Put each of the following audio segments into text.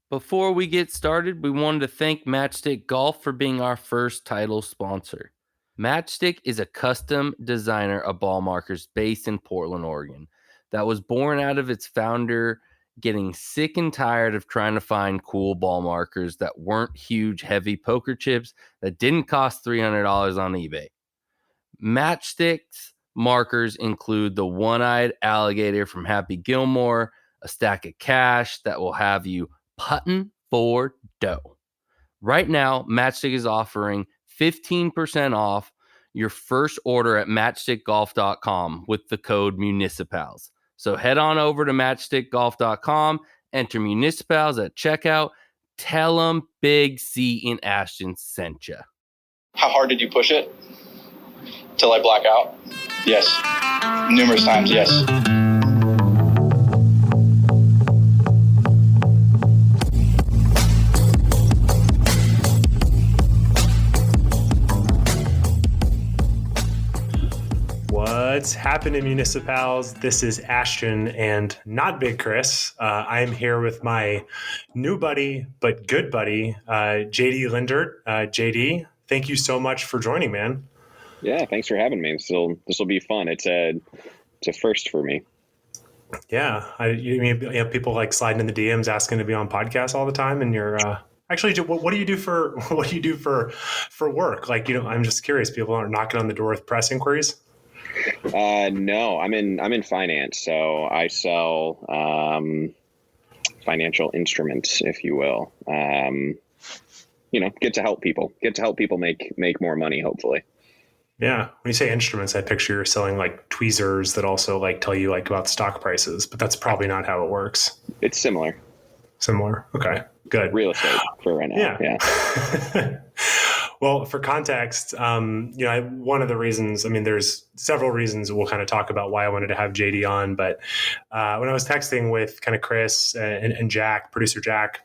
Before we get started, we wanted to thank Matchstick Golf for being our first title sponsor. Matchstick is a custom designer of ball markers based in Portland, Oregon, that was born out of its founder getting sick and tired of trying to find cool ball markers that weren't huge, heavy poker chips that didn't cost $300 on eBay. Matchstick's markers include the one-eyed alligator from Happy Gilmore, a stack of cash that will have you putting for dough. Right now, Matchstick is offering 15% off your first order at matchstickgolf.com with the code MuniciPals. So head on over to matchstickgolf.com, enter MuniciPals at checkout, tell them Big C in Ashton sent you. How hard did you push it? Till I black out? Yes. Numerous times, yes. What's happening, MuniciPals? This is Ashton and not Big Chris. I'm here with my new buddy, but good buddy, JD Lindert. JD, thank you so much for joining, man. Yeah, thanks for having me. So this will be fun. It's a first for me. Yeah, you have people like sliding in the DMs asking to be on podcasts all the time, and you're actually, what do you do for work? Like, I'm just curious. People aren't knocking on the door with press inquiries. No, I'm in finance, so I sell financial instruments, if you will. Get to help people make more money, hopefully. Yeah. When you say instruments, I picture you're selling like tweezers that also like tell you like about stock prices, but that's probably not how it works. It's similar. Okay, good. Real estate for right now. Yeah. Well, for context, one of the reasons, there's several reasons we'll kind of talk about why I wanted to have JD on. But when I was texting with kind of Chris and Jack, producer Jack,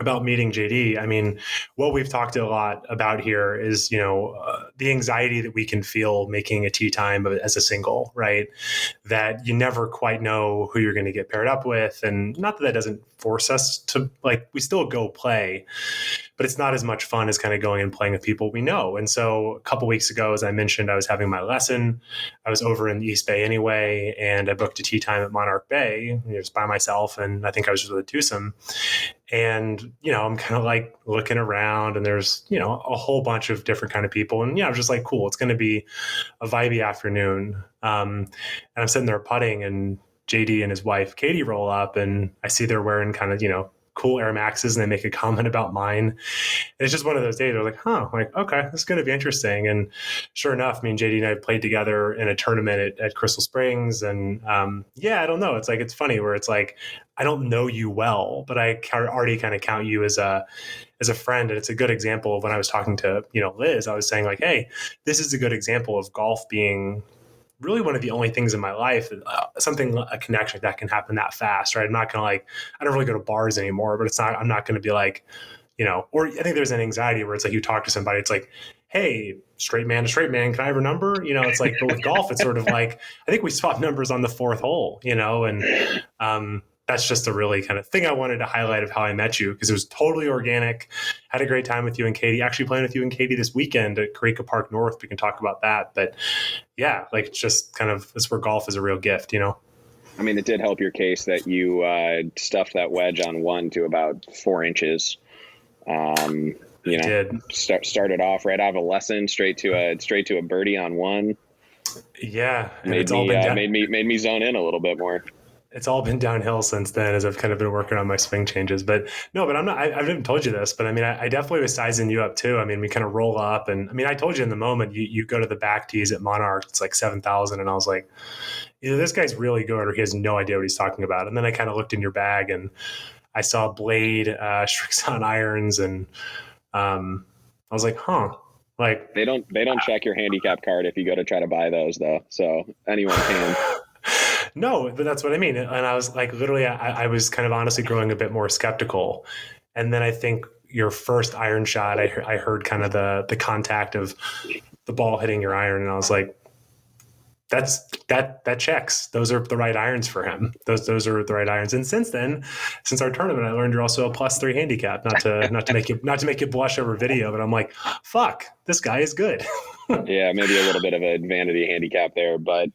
about meeting JD, what we've talked a lot about here is, the anxiety that we can feel making a tee time as a single, right? That you never quite know who you're going to get paired up with. And not that doesn't force us to, we still go play, but it's not as much fun as kind of going and playing with people we know. And so a couple weeks ago, as I mentioned, I was having my lesson. I was over in the East Bay anyway, and I booked a tee time at Monarch Bay, just by myself. And I think I was just with a twosome. And, I'm kind of like looking around, and there's, a whole bunch of different kind of people. And I was just like, cool, it's going to be a vibey afternoon. And I'm sitting there putting, and JD and his wife, Katie, roll up, and I see they're wearing kind of, cool Air Maxes, and they make a comment about mine. And it's just one of those days where okay, this is going to be interesting. And sure enough, JD and I played together in a tournament at Crystal Springs. And I don't know. It's funny where it's like, I don't know you well, but I already kind of count you as a friend. And it's a good example of when I was talking to, Liz, I was saying like, hey, this is a good example of golf being really one of the only things in my life, a connection that can happen that fast, right? I'm not going to I don't really go to bars anymore, but I'm not going to be like, or I think there's an anxiety where it's like you talk to somebody, it's like, hey, straight man to straight man, can I have your number? It's like, but with golf, it's sort of like, I think we swapped numbers on the fourth hole, and that's just a really kind of thing I wanted to highlight of how I met you, because it was totally organic. Had a great time with you and Katie. Actually playing with you and Katie this weekend at Eureka Park North. We can talk about that. But yeah, it's just kind of, it's where golf is a real gift, It did help your case that you stuffed that wedge on one to about 4 inches. Started off right out of a lesson straight to a birdie on one. Yeah, made me zone in a little bit more. It's all been downhill since then, as I've kind of been working on my swing changes. But no, but I'm not, I haven't told you this, but I definitely was sizing you up too. We kind of roll up, and I told you in the moment, you go to the back tees at Monarch, it's like 7,000. And I was like, either this guy's really good or he has no idea what he's talking about. And then I kind of looked in your bag and I saw Blade, Strixon irons. And I was like, huh. Like they don't check your handicap card if you go to try to buy those though. So anyone can. No, but that's what I mean. And I was like, literally, I was kind of honestly growing a bit more skeptical. And then I think your first iron shot, I heard kind of the contact of the ball hitting your iron. And I was like, that checks. Those are the right irons for him. Those are the right irons. And since our tournament, I learned you're also a +3 handicap. Not to make you blush over video, but I'm like, fuck, this guy is good. Yeah, maybe a little bit of a vanity handicap there, but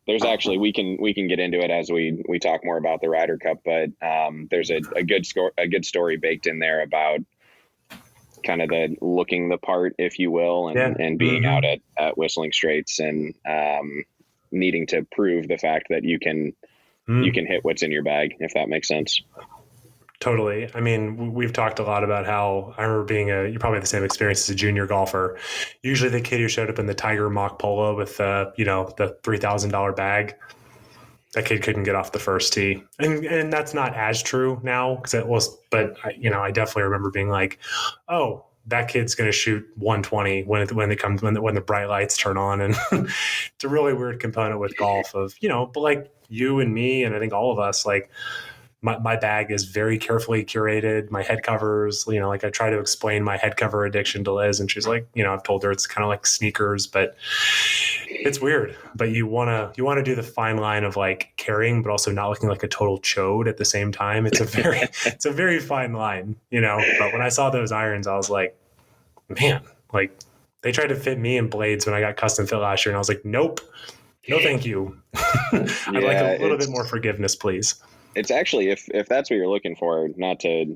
there's actually we can get into it as we talk more about the Ryder Cup. But there's a good story baked in there about kind of the looking the part, if you will, and being out at Whistling Straits and needing to prove the fact that you can hit what's in your bag, if that makes sense. Totally. I mean, we've talked a lot about how I remember you probably had the same experience as a junior golfer. Usually the kid who showed up in the Tiger mock polo with the $3,000 bag, that kid couldn't get off the first tee. And that's not as true now because it was, but I definitely remember being like, oh, that kid's going to shoot 120 when the bright lights turn on. And it's a really weird component with golf of, but like you and me, and I think all of us, like, my bag is very carefully curated. My head covers, like I try to explain my head cover addiction to Liz, and she's like, I've told her it's kind of like sneakers, but it's weird. But you want to do the fine line of like carrying, but also not looking like a total chode at the same time. It's a very fine line, But when I saw those irons, I was like, man, like they tried to fit me in blades when I got custom fit last year, and I was like, nope, no, thank you. I'd like a little bit more forgiveness, please. It's actually, if that's what you're looking for, not to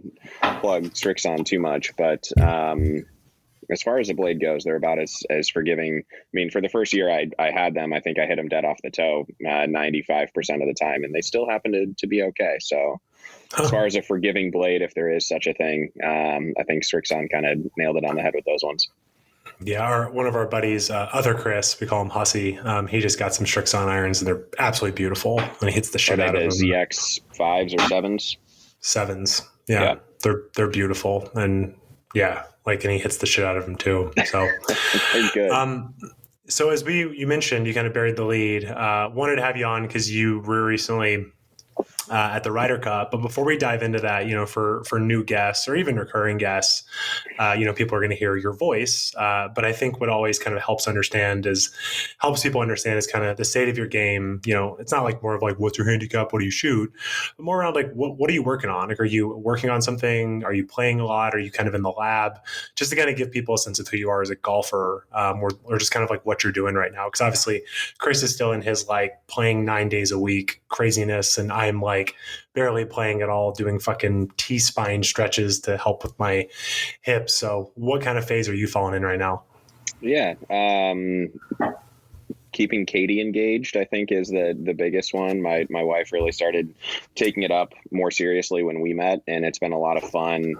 plug Strixon too much, but as far as the blade goes, they're about as forgiving. I mean, for the first year I had them, I think I hit them dead off the toe 95% of the time, and they still happen to be okay. So as far as a forgiving blade, if there is such a thing, I think Strixon kind of nailed it on the head with those ones. Yeah, one of our buddies, other Chris, we call him Hussy. He just got some Strixon irons, and they're absolutely beautiful. And he hits the shit out of them. ZX 5s or 7s? 7s. Yeah. They're beautiful, and and he hits the shit out of them too. So good. So as you mentioned, you kind of buried the lead. Wanted to have you on because you were recently at the Ryder Cup. But before we dive into that, for new guests or even recurring guests, people are going to hear your voice. But I think what always kind of helps people understand is kind of the state of your game. It's not like more of like, what's your handicap? What do you shoot? But more around like, what are you working on? Like, are you working on something? Are you playing a lot? Are you kind of in the lab? Just to kind of give people a sense of who you are as a golfer, or just kind of like what you're doing right now. Because obviously Chris is still in his like playing 9 days a week craziness, and I'm like barely playing at all, doing fucking T-spine stretches to help with my hips. So what kind of phase are you falling in right now? Yeah. Keeping Katie engaged, I think, is the biggest one. My wife really started taking it up more seriously when we met, and it's been a lot of fun.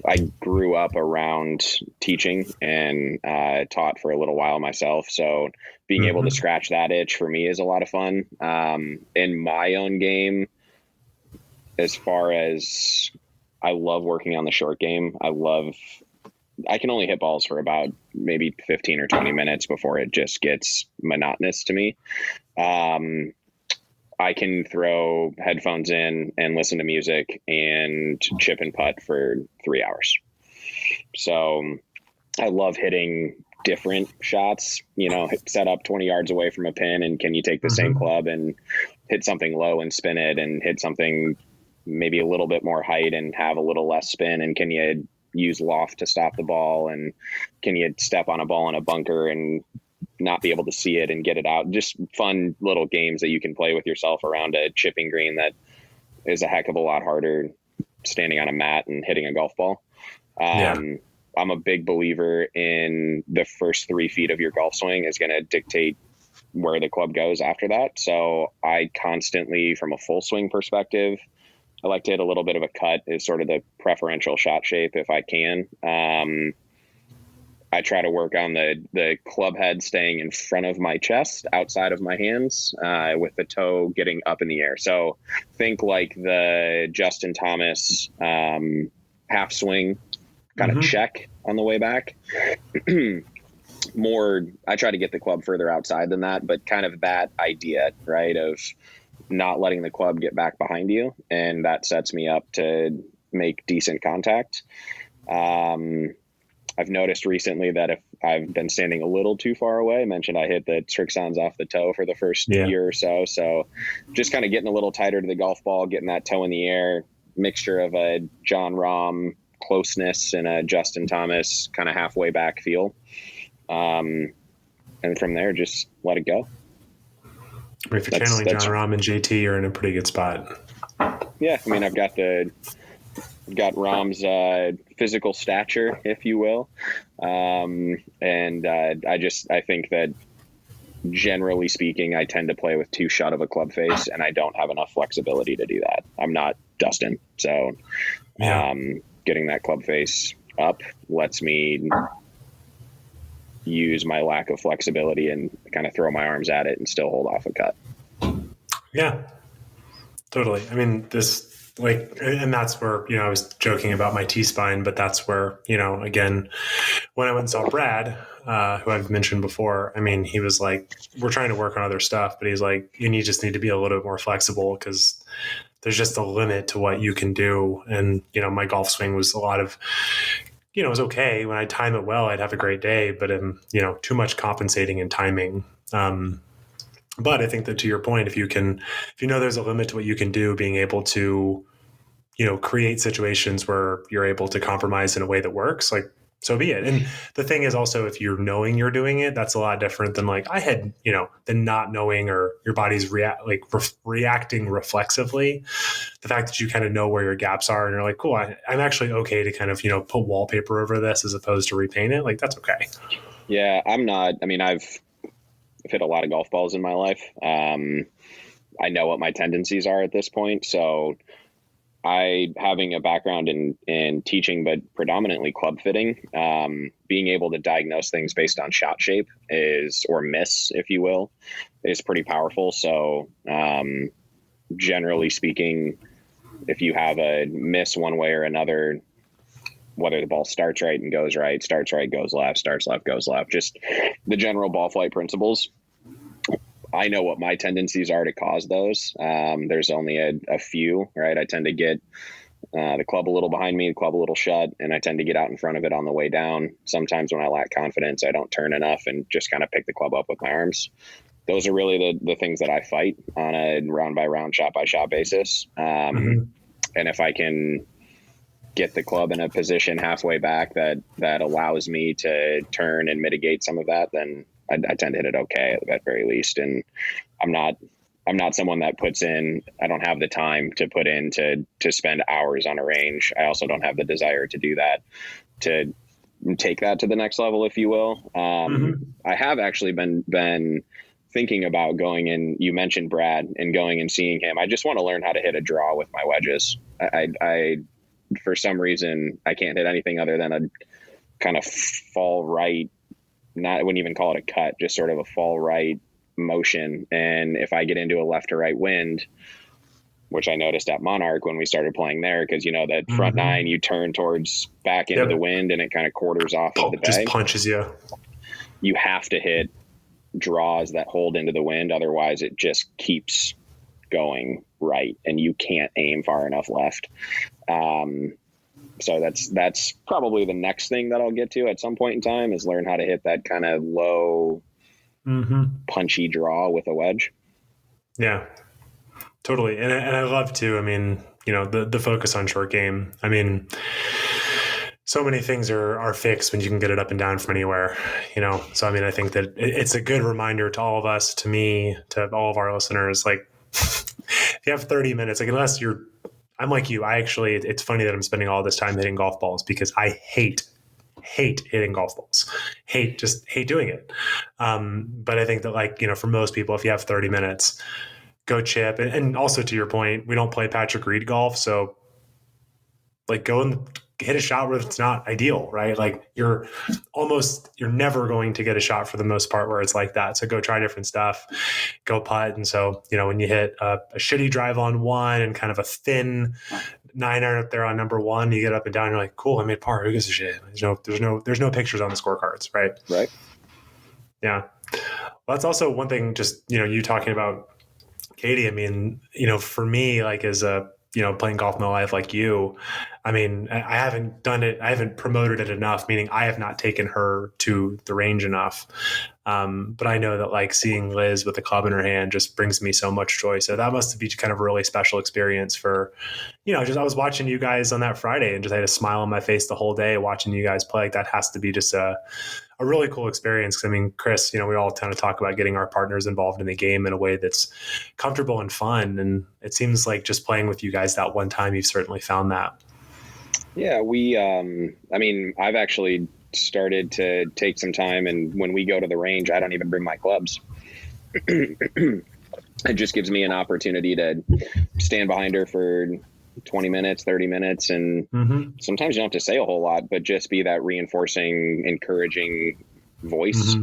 I grew up around teaching and taught for a little while myself. So being able to scratch that itch for me is a lot of fun. In my own game, as far as I love working on the short game, I can only hit balls for about maybe 15 or 20 minutes before it just gets monotonous to me. I can throw headphones in and listen to music and chip and putt for 3 hours. So I love hitting different shots, set up 20 yards away from a pin, and can you take the same club and hit something low and spin it, and hit something maybe a little bit more height and have a little less spin, and can you use loft to stop the ball, and can you step on a ball in a bunker and not be able to see it and get it out? Just fun little games that you can play with yourself around a chipping green that is a heck of a lot harder standing on a mat and hitting a golf ball. I'm a big believer in the first 3 feet of your golf swing is going to dictate where the club goes after that. So I constantly, from a full swing perspective, I like to hit a little bit of a cut is sort of the preferential shot shape if I can. I try to work on the club head staying in front of my chest, outside of my hands, with the toe getting up in the air. So think like the Justin Thomas half swing kind of check on the way back. I try to get the club further outside than that, but kind of that idea, right, of not letting the club get back behind you. And that sets me up to make decent contact. I've noticed recently that if I've been standing a little too far away, I mentioned I hit the Trixons off the toe for the first year or so. So just kind of getting a little tighter to the golf ball, getting that toe in the air, mixture of a John Rahm closeness and a Justin Thomas kind of halfway back feel. And from there, just let it go. If you're channeling John Rahm and JT, you're in a pretty good spot. Yeah. I mean, I've got Rahm's physical stature, if you will. I think that generally speaking, I tend to play with too shut of a club face, and I don't have enough flexibility to do that. I'm not Dustin. So getting that club face up lets me use my lack of flexibility and kind of throw my arms at it and still hold off a cut. Yeah, totally. I mean, and that's where, I was joking about my T-spine, but that's where, again, when I went and saw Brad, who I've mentioned before, I mean, he was like, we're trying to work on other stuff, but he's like, you just need to be a little bit more flexible because there's just a limit to what you can do. And, my golf swing was a lot of, it was okay. When I time it well, I'd have a great day, but too much compensating and timing. But I think that, to your point, if you know there's a limit to what you can do, being able to, create situations where you're able to compromise in a way that works, like, so be it. And the thing is also, if you're knowing you're doing it, that's a lot different than like I had, than not knowing, or your body's reacting reflexively. The fact that you kind of know where your gaps are and you're like, cool, I'm actually okay to kind of, put wallpaper over this as opposed to repaint it. Like, that's okay. Yeah, I'm not. I mean, I've hit a lot of golf balls in my life. I know what my tendencies are at this point. So having a background in teaching, but predominantly club fitting, being able to diagnose things based on shot shape or miss, if you will, is pretty powerful. So generally speaking, if you have a miss one way or another, whether the ball starts right and goes right, starts right, goes left, starts left, goes left, just the general ball flight principles. I know what my tendencies are to cause those. There's only a few, right? I tend to get the club a little behind me, the club a little shut, and I tend to get out in front of it on the way down. Sometimes when I lack confidence, I don't turn enough and just kind of pick the club up with my arms. Those are really the things that I fight on a round by round, shot by shot basis. And if I can get the club in a position halfway back that allows me to turn and mitigate some of that, then I tend to hit it okay at very least. And I'm not someone that puts in, I don't have the time to put in to spend hours on a range. I also don't have the desire to do that, to take that to the next level, if you will. I have actually been thinking about going in. You mentioned Brad, and going and seeing him. I just want to learn how to hit a draw with my wedges. I for some reason, I can't hit anything other than a kind of fall right. I wouldn't even call it a cut, just sort of a fall right motion. And if I get into a left to right wind, which I noticed at Monarch when we started playing there, because that front nine, you turn towards back into the wind and it kind of quarters off of the bay. Just punches you. You have to hit draws that hold into the wind. Otherwise it just keeps going right and you can't aim far enough left. So that's probably the next thing that I'll get to at some point in time, is learn how to hit that kind of low, punchy draw with a wedge. Yeah, totally. And I love to, I mean, the focus on short game. I mean, so many things are fixed when you can get it up and down from anywhere, So, I mean, I think that it's a good reminder to all of us, to me, to all of our listeners, like, if you have 30 minutes, like, unless I'm like you, it's funny that I'm spending all this time hitting golf balls because I hate hitting golf balls, hate doing it. But I think that, like, for most people, if you have 30 minutes, go chip. And also, to your point, we don't play Patrick Reed golf. So, like, go and hit a shot where it's not ideal, right? Like, you're never going to get a shot for the most part where it's like that. So go try different stuff, go putt. And so, when you hit a shitty drive on one and kind of a thin 9-iron up there on number one, you get up and down, you're like, cool, I made par. Who gives a shit? There's no pictures on the scorecards, right? Right. Yeah. Well, that's also one thing, just, you talking about Katie. I mean, for me, like, as a playing golf my life like you. I mean, I haven't done it. I haven't promoted it enough, meaning I have not taken her to the range enough. But I know that like seeing Liz with the club in her hand just brings me so much joy. So that must be kind of a really special experience for, just I was watching you guys on that Friday and just had a smile on my face the whole day watching you guys play. Like that has to be just a really cool experience. I mean, Chris, we all kind of talk about getting our partners involved in the game in a way that's comfortable and fun. And it seems like just playing with you guys that one time, you've certainly found that. Yeah, I've actually started to take some time, and when we go to the range, I don't even bring my clubs. It just gives me an opportunity to stand behind her for 20 minutes, 30 minutes. And sometimes you don't have to say a whole lot, but just be that reinforcing, encouraging voice.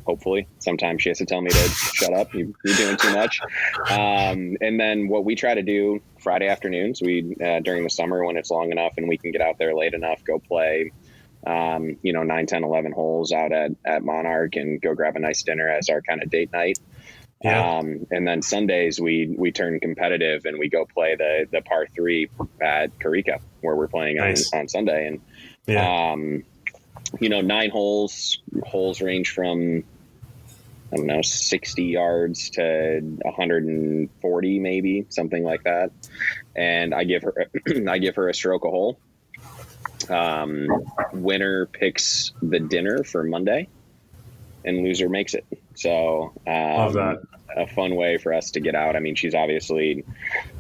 Hopefully sometimes she has to tell me to shut up. You're doing too much. And then what we try to do Friday afternoons, during the summer when it's long enough and we can get out there late enough, go play, 9, 10, 11 holes out at Monarch and go grab a nice dinner as our kind of date night. Yeah. And then Sundays we turn competitive and we go play the par 3 at Carica where we're playing on Sunday. And, 9 holes range from, 60 yards to 140, maybe something like that. And I give her a stroke a hole. Winner picks the dinner for Monday and loser makes it. So, love that. A fun way for us to get out. I mean, she's obviously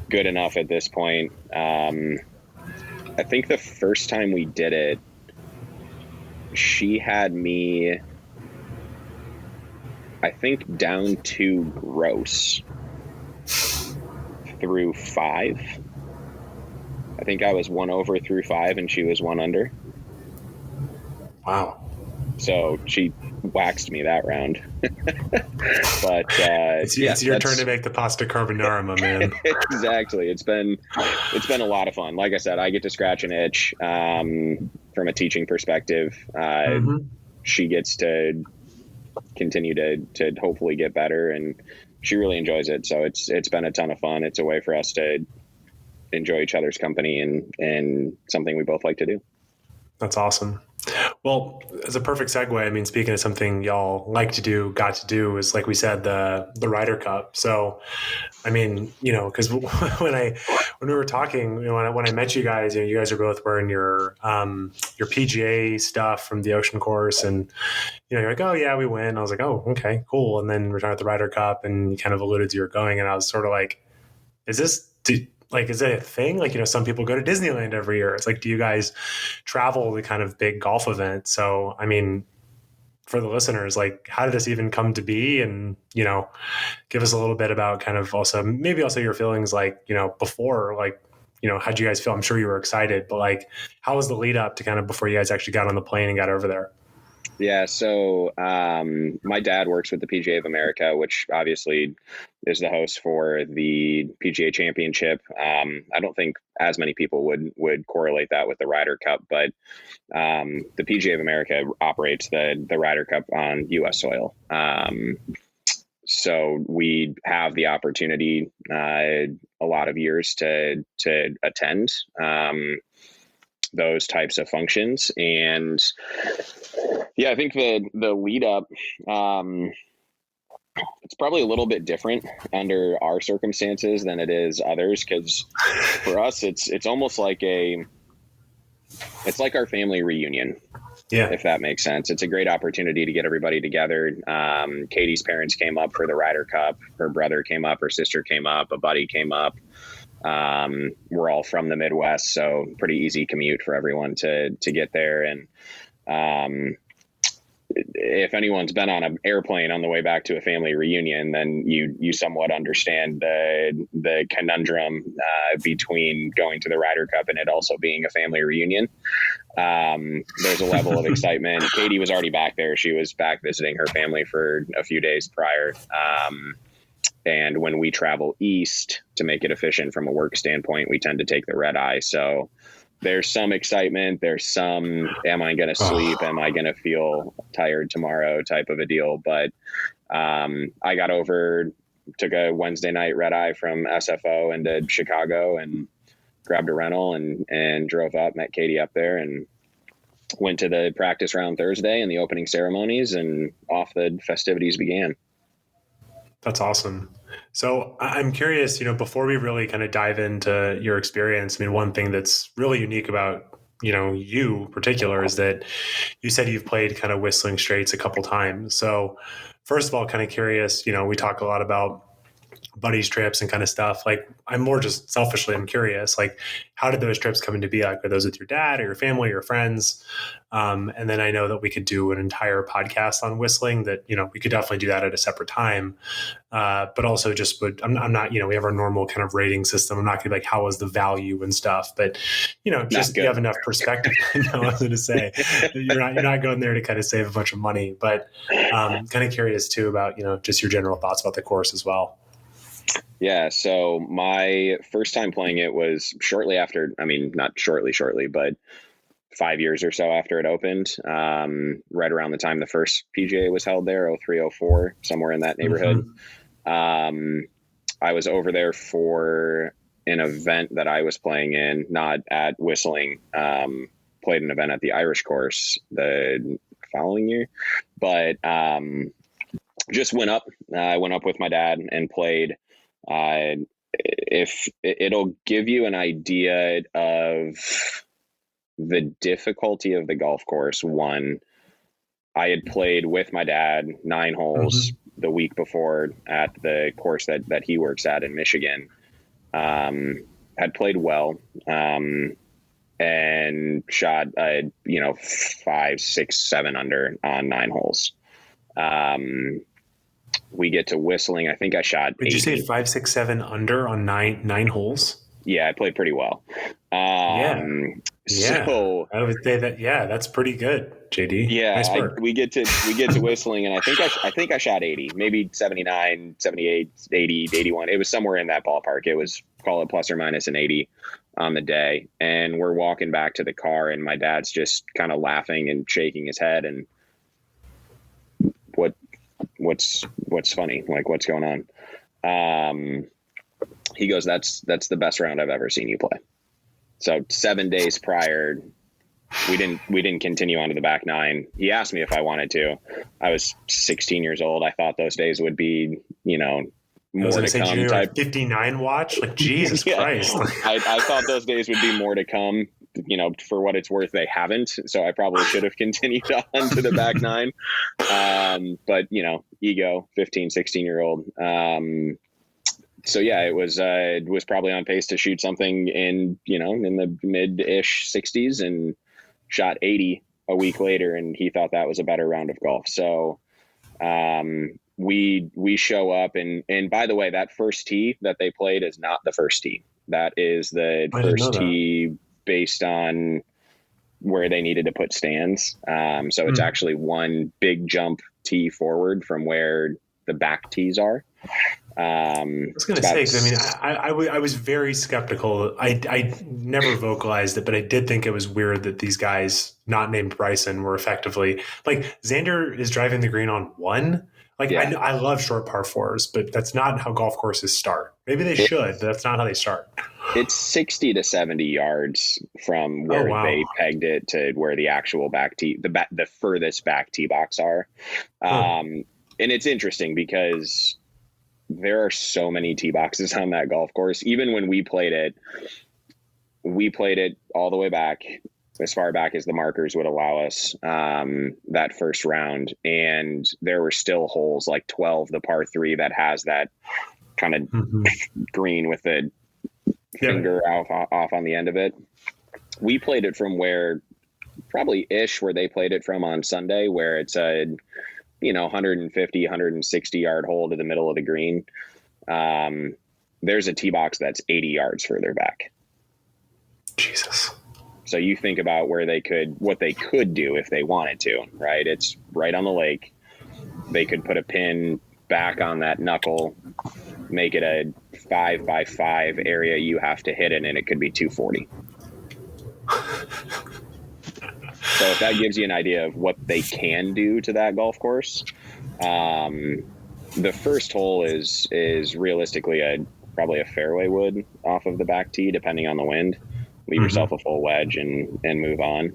good enough at this point. I think the first time we did it, she had me, I think, down to gross through 5. I think I was 1 over through 5 and she was 1 under. Wow. So she waxed me that round. But it's your turn to make the pasta carbonara, my man. Exactly. It's been a lot of fun. Like I said, I get to scratch an itch from a teaching perspective. She gets to continue to hopefully get better, and she really enjoys it. So it's been a ton of fun. It's a way for us to enjoy each other's company and something we both like to do. That's awesome. Well, as a perfect segue, I mean, speaking of something y'all like to do, got to do, is like we said, the Ryder Cup. So, I mean, because when we were talking, when I met you guys, you guys are both wearing your PGA stuff from the Ocean Course, and you're like, oh yeah, we win. I was like, oh, okay, cool. And then we're talking about the Ryder Cup, and you kind of alluded to you're going, and I was sort of like, is it a thing? Like, some people go to Disneyland every year. It's like, do you guys travel the kind of big golf event? So, I mean, for the listeners, like, how did this even come to be? And, give us a little bit about kind of maybe also your feelings, like, before, like, how'd you guys feel? I'm sure you were excited, but like, how was the lead up to kind of before you guys actually got on the plane and got over there? Yeah. So my dad works with the PGA of America, which obviously is the host for the PGA Championship. I don't think as many people would correlate that with the Ryder Cup, but the PGA of America operates the Ryder Cup on U.S. soil. So we have the opportunity a lot of years to attend those types of functions. And yeah, I think the lead up, it's probably a little bit different under our circumstances than it is others. Cause for us, it's almost like it's like our family reunion. Yeah. If that makes sense. It's a great opportunity to get everybody together. Katie's parents came up for the Ryder Cup. Her brother came up, her sister came up, a buddy came up. We're all from the Midwest, so pretty easy commute for everyone to get there. And if anyone's been on an airplane on the way back to a family reunion, then you somewhat understand the conundrum between going to the Ryder Cup and it also being a family reunion. There's a level of excitement. Katie was already back there. She was back visiting her family for a few days prior. And when we travel east to make it efficient from a work standpoint, we tend to take the red eye. So there's some excitement. There's some, am I going to sleep? Am I going to feel tired tomorrow type of a deal? But I got took a Wednesday night red eye from SFO into Chicago and grabbed a rental and drove up, met Katie up there, and went to the practice round Thursday and the opening ceremonies, and off the festivities began. That's awesome. So I'm curious, before we really kind of dive into your experience, I mean, one thing that's really unique about, you in particular is that you said you've played kind of Whistling Straits a couple times. So first of all, kind of curious, we talk a lot about buddies trips and kind of stuff. Like, I'm more just selfishly, I'm curious, like, how did those trips come into be? Like, are those with your dad or your family or your friends? And then I know that we could do an entire podcast on whistling that, we could definitely do that at a separate time. But also just I'm not, we have our normal kind of rating system. I'm not gonna be like, how was the value and stuff, but just you have enough perspective. I was going to say, you're not going there to kind of save a bunch of money, but kind of curious too about, just your general thoughts about the course as well. Yeah. So my first time playing it was shortly after, not shortly, but 5 years or so after it opened, right around the time the first PGA was held there, 03, 04, somewhere in that neighborhood. Mm-hmm. I was over there for an event that I was playing in, not at Whistling, played an event at the Irish course the following year, but just went up. I went up with my dad and played. If it'll give you an idea of the difficulty of the golf course, one, I had played with my dad 9 holes the week before at the course that he works at in Michigan. Had played well, and shot 5, 6, 7 under on 9 holes. We get to Whistling. I think I shot 80. Did you say 5, 6, 7 under on nine holes? Yeah, I played pretty well. So I would say that. Yeah, that's pretty good, JD. Yeah, nice we get to Whistling, and I think I shot 80, maybe 79, 78, 80, 81. It was somewhere in that ballpark. It was, call it plus or minus an 80 on the day. And we're walking back to the car, and my dad's just kind of laughing and shaking his head. And what's funny? Like, what's going on? He goes, that's the best round I've ever seen you play. So 7 days prior, we didn't continue on to the back 9. He asked me if I wanted to. I was 16 years old. I thought those days would be, more to come. Type 59 watch, like Jesus Christ. I thought those days would be more to come. For what it's worth, they haven't. So I probably should have continued on to the back 9. But ego, 15, 16-year-old. So yeah, it was probably on pace to shoot something in the mid-ish 60s, and shot 80 a week later, and he thought that was a better round of golf. So we show up, and by the way, that first tee that they played is not the first tee. That is the first tee based on where they needed to put stands. So it's actually one big jump tee forward from where the back tees are. I was going to say, because I was very skeptical. I never vocalized it, but I did think it was weird that these guys, not named Bryson, were effectively like, Xander is driving the green on 1. Like, yeah. I love short par 4s, but that's not how golf courses start. Maybe they should, but that's not how they start. It's 60 to 70 yards from where they pegged it to where the actual back tee, the furthest back tee box are. And it's interesting because there are so many tee boxes on that golf course. Even when we played it all the way back, as far back as the markers would allow us, that first round. And there were still holes like 12, the par 3, that has that kind of green with the finger off on the end of it. We played it from where they played it from on Sunday, where it's a 150, 160 yard hole to the middle of the green. There's a tee box that's 80 yards further back. Jesus. So you think about what they could do if they wanted to, right? It's right on the lake. They could put a pin back on that knuckle, make it a 5x5 area you have to hit it, and it could be 240. So if that gives you an idea of what they can do to that golf course, the first hole is realistically a probably a fairway wood off of the back tee, depending on the wind. Leave yourself a full wedge and move on.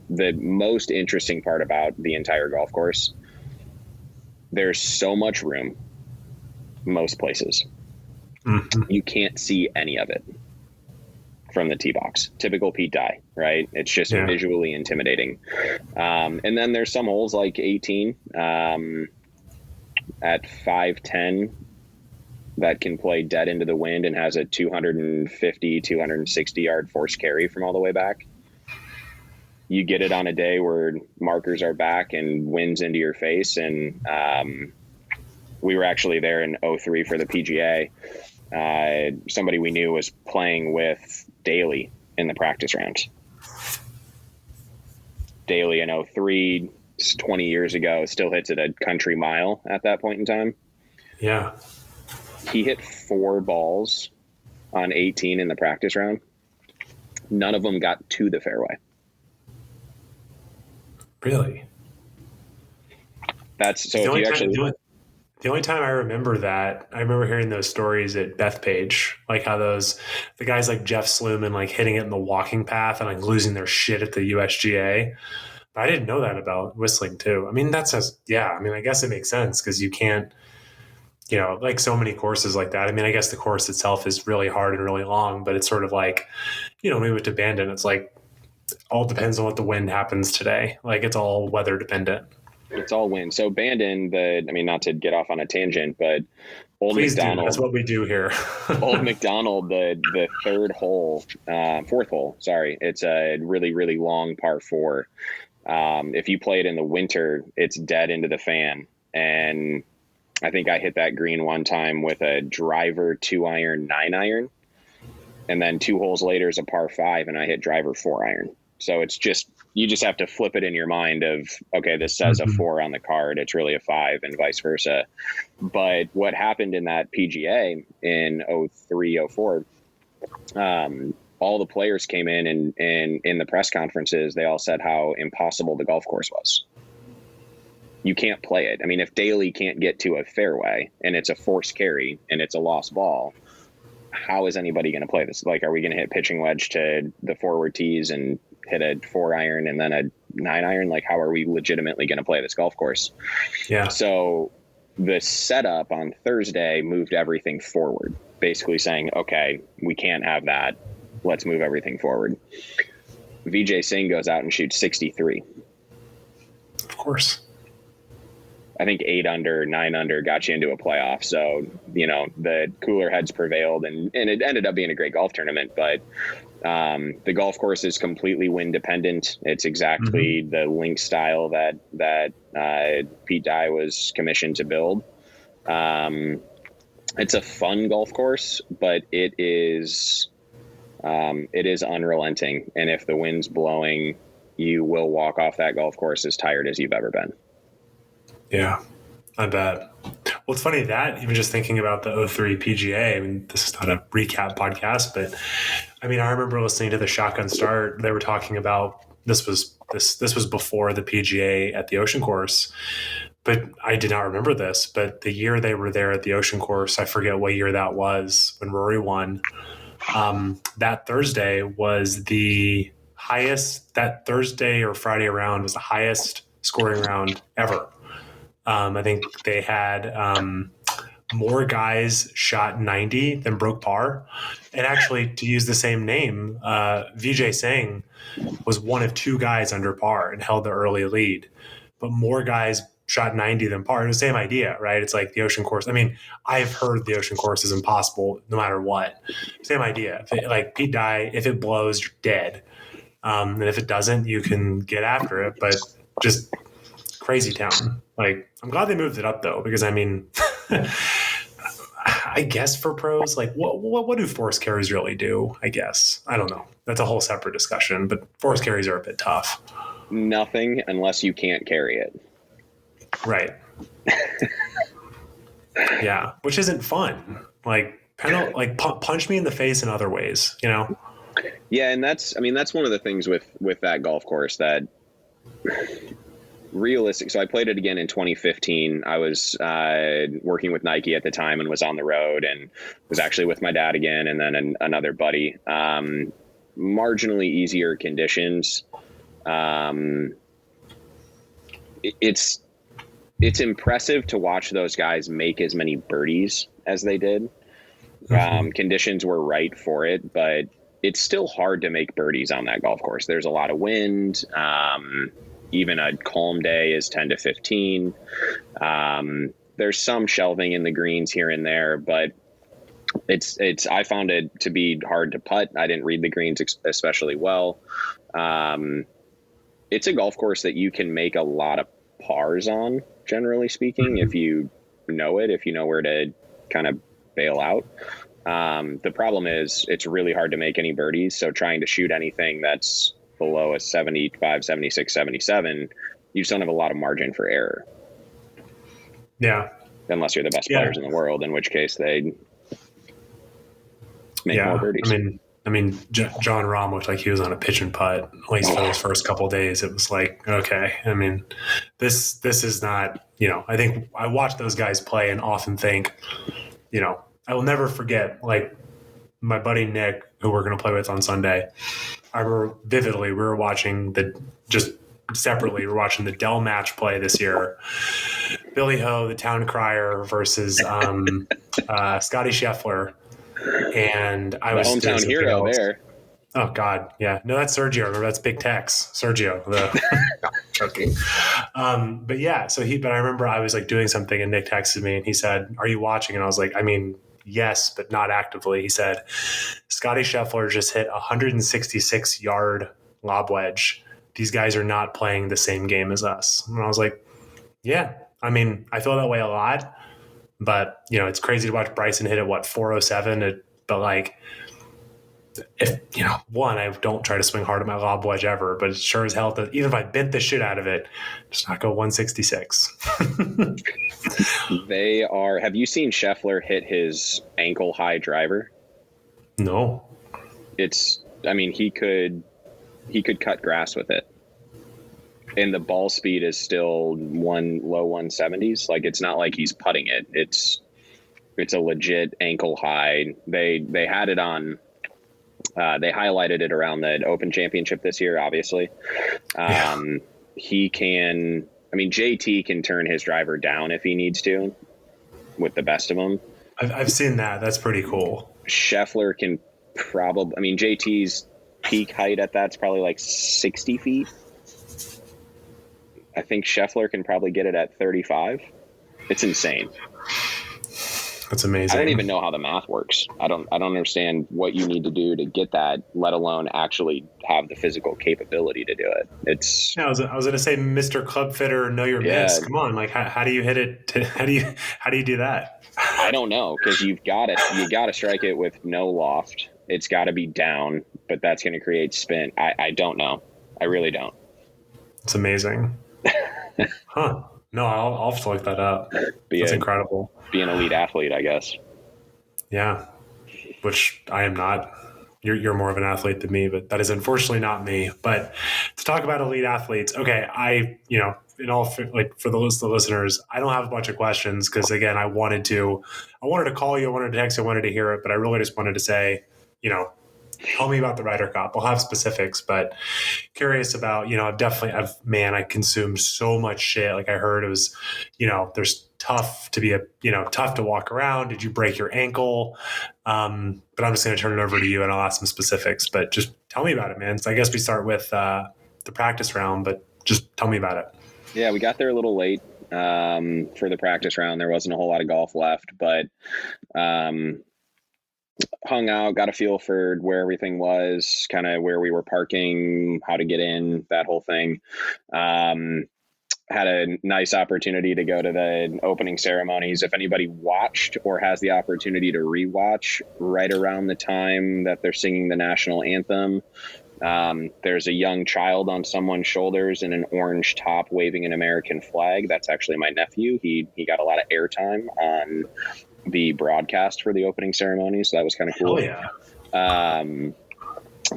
The most interesting part about the entire golf course, there's so much room most places. You can't see any of it from the tee box. Typical Pete Dye, right? It's just visually intimidating. And then there's some holes like 18 at 510 that can play dead into the wind and has a 250, 260 yard force carry from all the way back. You get it on a day where markers are back and wind's into your face. And we were actually there in 03 for the PGA. Somebody we knew was playing with Daly in the practice round. Daly in 03, 20 years ago, still hits at a country mile at that point in time. Yeah. He hit 4 balls on 18 in the practice round. None of them got to the fairway. Really? That's so. If you actually, the only time I remember that, I remember hearing those stories at Bethpage, like how the guys like Jeff Sluman, like hitting it in the walking path and like losing their shit at the USGA. But I didn't know that about Whistling too. I mean, I guess it makes sense because you can't, like so many courses like that. I mean, I guess the course itself is really hard and really long, but it's sort of like, when we went to Bandon, it's like all depends on what the wind happens today. Like it's all weather dependent. It's all wind. So Bandon, not to get off on a tangent, but Old Please McDonald. That's what we do here. Old McDonald, the fourth hole. Sorry. It's a really, really long par 4. If you play it in the winter, it's dead into the fan. And I think I hit that green one time with a driver 2-iron, 9-iron. And then 2 holes later is a par 5 and I hit driver 4-iron. So it's just, you just have to flip it in your mind of, okay, this says a 4 on the card. It's really a 5 and vice versa. But what happened in that PGA in 03, 04, all the players came in and in the press conferences, they all said how impossible the golf course was. You can't play it. I mean, if Daly can't get to a fairway and it's a force carry and it's a lost ball, how is anybody going to play this? Like, are we going to hit pitching wedge to the forward tees and hit a 4-iron and then a 9-iron? Like, how are we legitimately going to play this golf course? Yeah. So the setup on Thursday moved everything forward, basically saying, okay, we can't have that. Let's move everything forward. Vijay Singh goes out and shoots 63. Of course. I think 8 under, 9 under got you into a playoff. So, the cooler heads prevailed and it ended up being a great golf tournament. But the golf course is completely wind dependent. It's exactly the link style that Pete Dye was commissioned to build. It's a fun golf course, but it is unrelenting. And if the wind's blowing, you will walk off that golf course as tired as you've ever been. Yeah, I bet. Well, it's funny that even just thinking about the 03 PGA, I mean, this is not a recap podcast, but I mean, I remember listening to the Shotgun Start. They were talking about this was before the PGA at the Ocean Course, but I did not remember this. But the year they were there at the Ocean Course, I forget what year that was when Rory won. That Thursday was the highest. That Thursday or Friday round was the highest scoring round ever. I think they had more guys shot 90 than broke par. And actually, to use the same name, Vijay Singh was one of 2 guys under par and held the early lead. But more guys shot 90 than par. It was the same idea, right? It's like the Ocean Course. I mean, I've heard the Ocean Course is impossible no matter what. Same idea. Like Pete Dye, if it blows, you're dead. And if it doesn't, you can get after it. But just crazy town. Like, I'm glad they moved it up though, because I mean, I guess for pros, like what do force carries really do? I guess. I don't know. That's a whole separate discussion, but force carries are a bit tough. Nothing unless you can't carry it. Right. Yeah. Which isn't fun. Like punch me in the face in other ways, Yeah. And that's one of the things with that golf course that realistic. So I played it again in 2015. I was working with Nike at the time and was on the road, and was actually with my dad again, and then another buddy. Marginally easier conditions. It's impressive to watch those guys make as many birdies as they did. Conditions were right for it, but it's still hard to make birdies on that golf course. There's a lot of wind. Even a calm day is 10 to 15. There's some shelving in the greens here and there, but I found it to be hard to putt. I didn't read the greens especially well. It's a golf course that you can make a lot of pars on, generally speaking, if you know where to kind of bail out. The problem is it's really hard to make any birdies. So trying to shoot anything that's below a 75, 76, 77, you just don't have a lot of margin for error. Yeah. Unless you're the best players in the world, in which case they make more birdies. I mean, John Rahm looked like he was on a pitch and putt, at least for those first couple of days. It was like, okay. I mean, this is not, I think I watch those guys play and often think, I will never forget, like, my buddy Nick, who we're going to play with on Sunday. I remember vividly, we were watching we were watching the Dell match play this year. Billy Ho, the town crier, versus Scotty Scheffler. And I was the hometown hero there. Oh God. Yeah. No, that's Sergio. Remember, that's Big Tex. Sergio. Joking. But yeah, but I remember I was like doing something and Nick texted me and he said, "Are you watching?" And I was like, I mean, yes, but not actively. He said, Scotty Scheffler just hit a 166-yard lob wedge. These guys are not playing the same game as us. And I was like, yeah, I mean, I feel that way a lot, but it's crazy to watch Bryson hit at 407. But like, if I don't try to swing hard at my lob wedge ever, but it sure as hell even if I bent the shit out of it, just not go 166. Have you seen Scheffler hit his ankle high driver? No. He could cut grass with it. And the ball speed is still low 170s. Like, it's not like he's putting it. It's a legit ankle high. They had it on, they highlighted it around the Open Championship this year, obviously. JT can turn his driver down if he needs to with the best of them. I've seen that. That's pretty cool. Scheffler can probably, JT's peak height at that's probably like 60 feet. I think Scheffler can probably get it at 35. It's insane. That's amazing. I don't even know how the math works. I don't understand what you need to do to get that, let alone actually have the physical capability to do it. I was going to say, Mr. Club Fitter, know your miss. Come on, like how do you hit it? How do you do that? I don't know, because you got to strike it with no loft. It's got to be down, but that's going to create spin. I don't know. I really don't. It's amazing. Huh? No, I'll have to look that up. That's incredible. Be an elite athlete, I guess. Yeah, which I am not. You're more of an athlete than me, but that is unfortunately not me. But to talk about elite athletes, okay, for the listeners, I don't have a bunch of questions because again, I wanted to call you, I wanted to text you, I wanted to hear it, but I really just wanted to say, tell me about the Ryder Cup. I'll have specifics, but curious about, I consumed so much shit. Like I heard it was, there's tough to walk around. Did you break your ankle? But I'm just going to turn it over to you and I'll ask some specifics, but just tell me about it, man. So I guess we start with the practice round, but just tell me about it. Yeah, we got there a little late for the practice round. There wasn't a whole lot of golf left, but hung out, got a feel for where everything was, kind of where we were parking, how to get in, that whole thing. Had a nice opportunity to go to the opening ceremonies. If anybody watched or has the opportunity to rewatch right around the time that they're singing the national anthem, there's a young child on someone's shoulders in an orange top waving an American flag. That's actually my nephew. He got a lot of airtime on the broadcast for the opening ceremony, so that was kind of cool. Oh, yeah.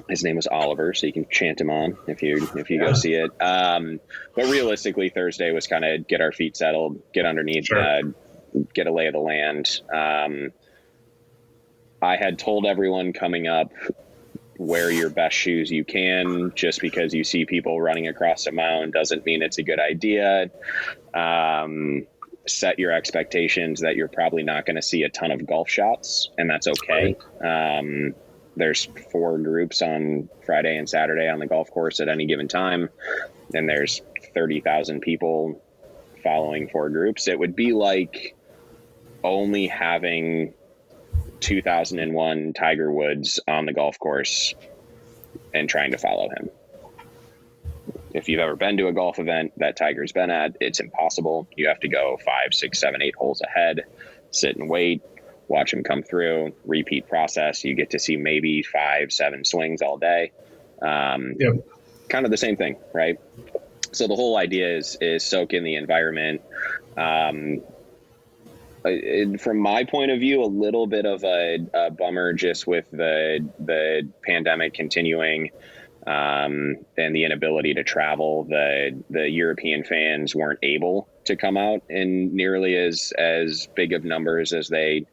His name was Oliver, so you can chant him on if you go see it. But realistically, Thursday was kind of get our feet settled, get underneath, get a lay of the land. I had told everyone coming up, wear your best shoes you can. Just because you see people running across a mound doesn't mean it's a good idea. Set your expectations that you're probably not going to see a ton of golf shots, and that's okay. There's 4 groups on Friday and Saturday on the golf course at any given time, and there's 30,000 people following 4 groups. It would be like only having 2001 Tiger Woods on the golf course and trying to follow him. If you've ever been to a golf event that Tiger's been at, it's impossible. You have to go 5, 6, 7, 8 holes ahead, sit and wait, watch him come through, repeat process. You get to see maybe 5, 7 swings all day. Kind of the same thing, right? So the whole idea is soak in the environment. From my point of view, a little bit of a bummer just with the pandemic continuing. And the inability to travel. The European fans weren't able to come out in nearly as big of numbers as they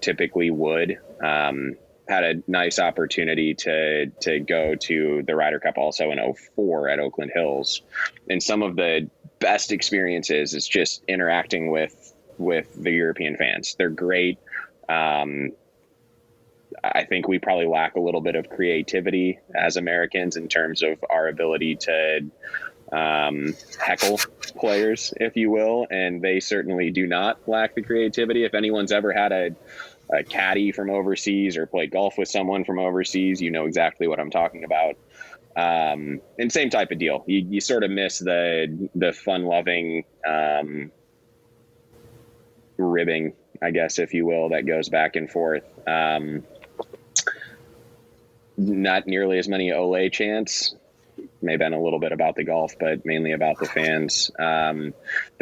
typically would. Had a nice opportunity to go to the Ryder Cup also in 2004 at Oakland Hills. And some of the best experiences is just interacting with the European fans. They're great. I think we probably lack a little bit of creativity as Americans in terms of our ability to heckle players, if you will. And they certainly do not lack the creativity. If anyone's ever had a caddy from overseas or played golf with someone from overseas, you know exactly what I'm talking about. And same type of deal. You sort of miss the fun-loving ribbing, I guess, if you will, that goes back and forth. Not nearly as many Olay chants. May have been a little bit about the golf, but mainly about the fans. The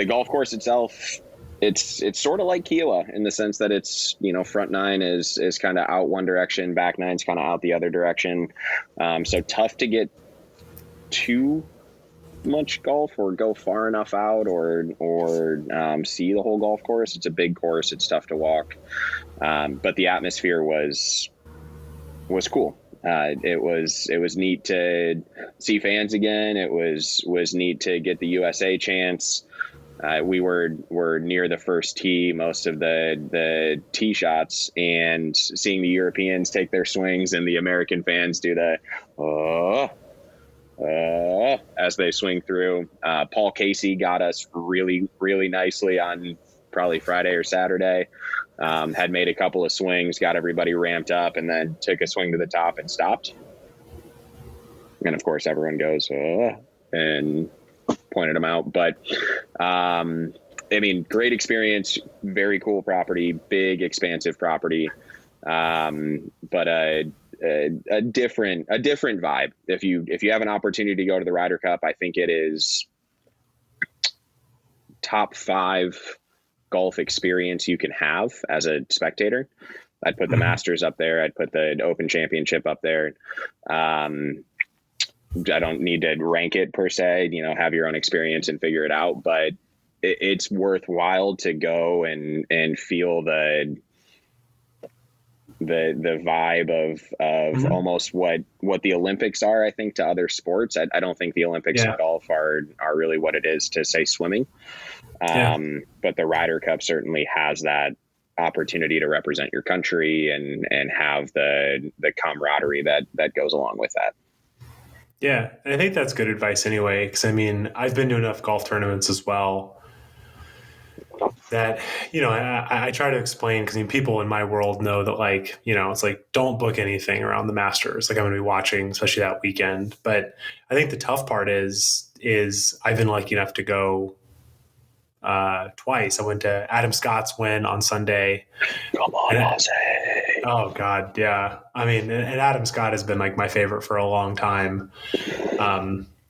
golf course itself, it's sort of like Kiowa in the sense that it's, front 9 is kind of out one direction, back 9's kind of out the other direction. So tough to get too much golf or go far enough out or see the whole golf course. It's a big course. It's tough to walk. But the atmosphere was cool. It was neat to see fans again. It was neat to get the USA chants. We were near the first tee, most of the tee shots, and seeing the Europeans take their swings and the American fans do the as they swing through. Paul Casey got us really, really nicely on probably Friday or Saturday. Had made a couple of swings, got everybody ramped up, and then took a swing to the top and stopped. And of course, everyone goes, and pointed them out. But, great experience, very cool property, big, expansive property. But a different vibe. If you have an opportunity to go to the Ryder Cup, I think it is top 5 golf experience you can have as a spectator. I'd put the Masters up there. I'd put the Open Championship up there. I don't need to rank it per se, have your own experience and figure it out, but it's worthwhile to go and feel the vibe of almost what the Olympics are, I think, to other sports. I don't think the Olympics in golf are really what it is to, say, swimming. But the Ryder Cup certainly has that opportunity to represent your country and have the camaraderie that goes along with that. Yeah. And I think that's good advice anyway, because I've been to enough golf tournaments as well that, I try to explain, because people in my world know that, it's like, don't book anything around the Masters. Like, I'm going to be watching, especially that weekend. But I think the tough part is I've been lucky enough to go twice. I went to Adam Scott's win on Sunday. Come on, Jose. Oh God. Yeah. And Adam Scott has been like my favorite for a long time.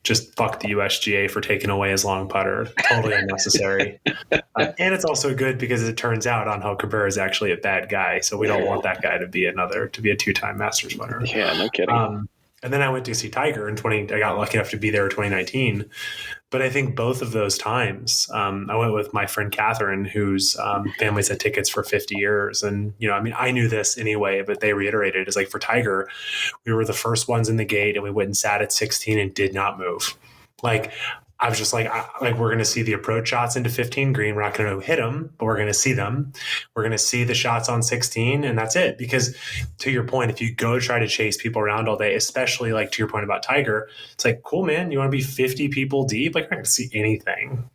just fuck the USGA for taking away his long putter. Totally unnecessary. And it's also good because it turns out Angel Cabrera is actually a bad guy. So we don't want that guy to be a 2-time Masters winner. Yeah, no kidding. And then I went to see Tiger I got lucky enough to be there in 2019. But I think both of those times, I went with my friend Catherine, whose family's had tickets for 50 years. And, I knew this anyway, but they reiterated, it's like for Tiger, we were the first ones in the gate and we went and sat at 16 and did not move. Like, I was just like we're going to see the approach shots into 15 green. We're not going to hit them, but we're going to see them. We're going to see the shots on 16, and that's it. Because to your point, if you go try to chase people around all day, especially like to your point about Tiger, it's like, cool, man, you want to be 50 people deep? Like, you're not going to see anything,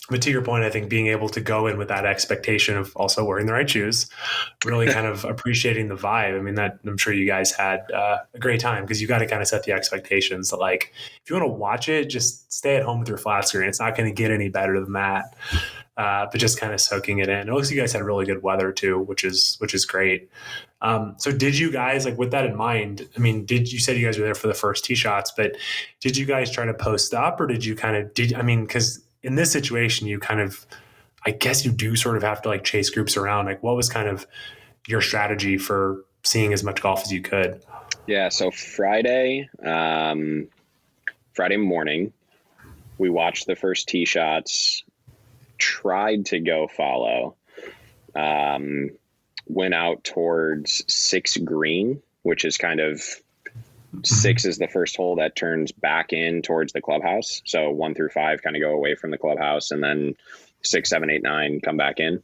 But to your point, I think being able to go in with that expectation of also wearing the right shoes, really kind of appreciating the vibe. I mean, that I'm sure you guys had a great time because you got to kind of set the expectations that, like, if you want to watch it, just stay at home with your flat screen. It's not going to get any better than that. But just kind of soaking it in. It looks like you guys had really good weather too, which is great. So did you guys, like, with that in mind, I mean, you said you guys were there for the first tee shots, but did you guys try to post up, or because in this situation, you kind of, I guess you do sort of have to like chase groups around. Like, what was kind of your strategy for seeing as much golf as you could? Yeah. So Friday morning, we watched the first tee shots, tried to go follow, went out towards 6 green, which is kind of 6 is the first hole that turns back in towards the clubhouse. So 1 through 5 kind of go away from the clubhouse, and then 6, 7, 8, 9 come back in.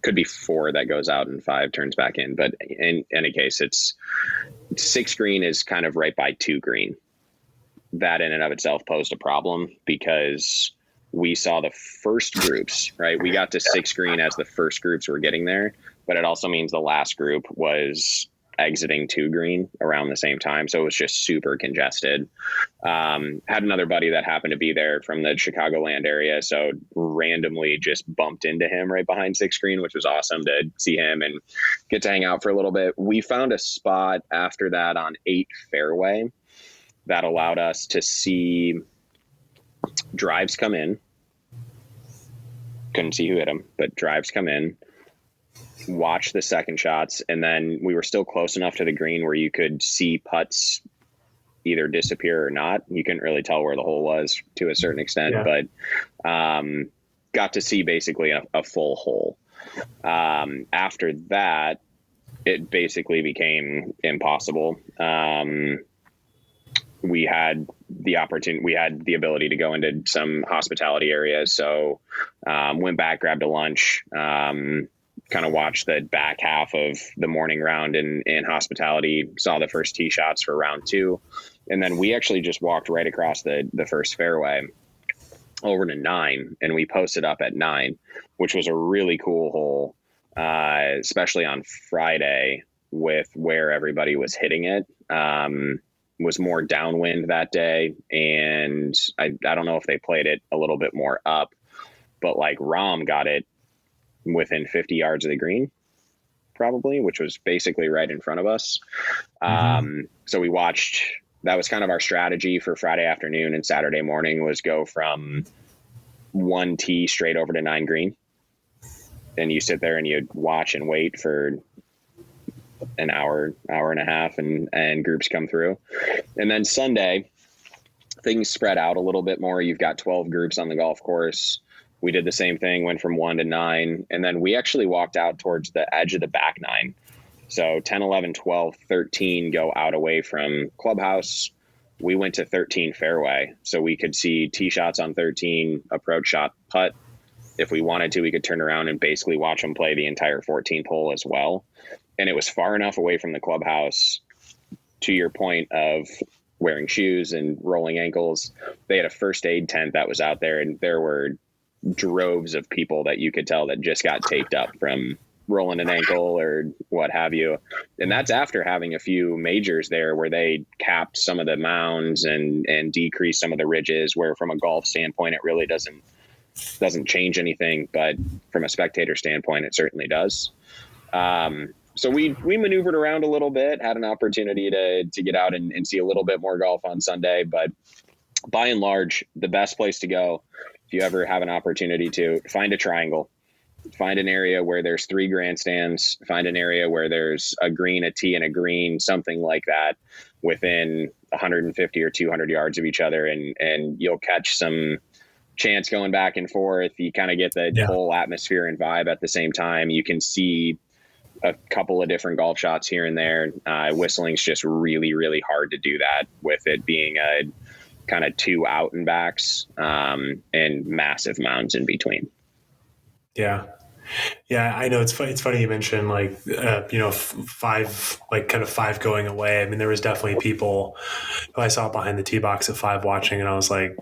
Could be 4 that goes out and 5 turns back in. But in any case, it's 6 green is kind of right by 2 green. That in and of itself posed a problem because we saw the first groups, right? We got to 6 green as the first groups were getting there, but it also means the last group was exiting 2 green around the same time. So it was just super congested. Had another buddy that happened to be there from the Chicagoland area. So randomly just bumped into him right behind 6 green, which was awesome to see him and get to hang out for a little bit. We found a spot after that on 8 fairway that allowed us to see drives come in. Couldn't see who hit them, but drives come in. Watch the second shots, and then we were still close enough to the green where you could see putts either disappear or not. You couldn't really tell where the hole was to a certain extent, but got to see basically a full hole. After that, it basically became impossible. We had the ability to go into some hospitality areas. So went back, grabbed a lunch, kind of watched the back half of the morning round in hospitality, saw the first tee shots for round 2. And then we actually just walked right across the first fairway over to 9, and we posted up at 9, which was a really cool hole, especially on Friday with where everybody was hitting it. Was more downwind that day. And I don't know if they played it a little bit more up, but like Rahm got it within 50 yards of the green, probably, which was basically right in front of us. So we watched, that was kind of our strategy for Friday afternoon and Saturday morning, was go from 1 tee straight over to 9 green. And you sit there and you watch and wait for an hour and a half, and groups come through. And then Sunday, things spread out a little bit more. You've got 12 groups on the golf course. We did the same thing, went from 1 to 9. And then we actually walked out towards the edge of the back 9. So 10, 11, 12, 13 go out away from clubhouse. We went to 13 fairway. So we could see tee shots on 13, approach shot, putt. If we wanted to, we could turn around and basically watch them play the entire 14th hole as well. And it was far enough away from the clubhouse, to your point of wearing shoes and rolling ankles. They had a first aid tent that was out there, and there were droves of people that you could tell that just got taped up from rolling an ankle or what have you. And that's after having a few majors there where they capped some of the mounds and decreased some of the ridges, where from a golf standpoint, it really doesn't change anything. But from a spectator standpoint, it certainly does. So we maneuvered around a little bit, had an opportunity to get out and see a little bit more golf on Sunday, but by and large, the best place to go, if you ever have an opportunity to, find a triangle, find an area where there's 3 grandstands, find an area where there's a green, a tee, and a green, something like that, within 150 or 200 yards of each other, and you'll catch some chants going back and forth. You kind of get the whole atmosphere and vibe at the same time. You can see a couple of different golf shots here and there. Whistling's just really, really hard to do that, with it being a kind of 2 out and backs and massive mounds in between. Yeah. I know it's funny you mentioned like 5, like kind of 5 going away. I mean, there was definitely people who I saw behind the tee box at 5 watching, and I was like,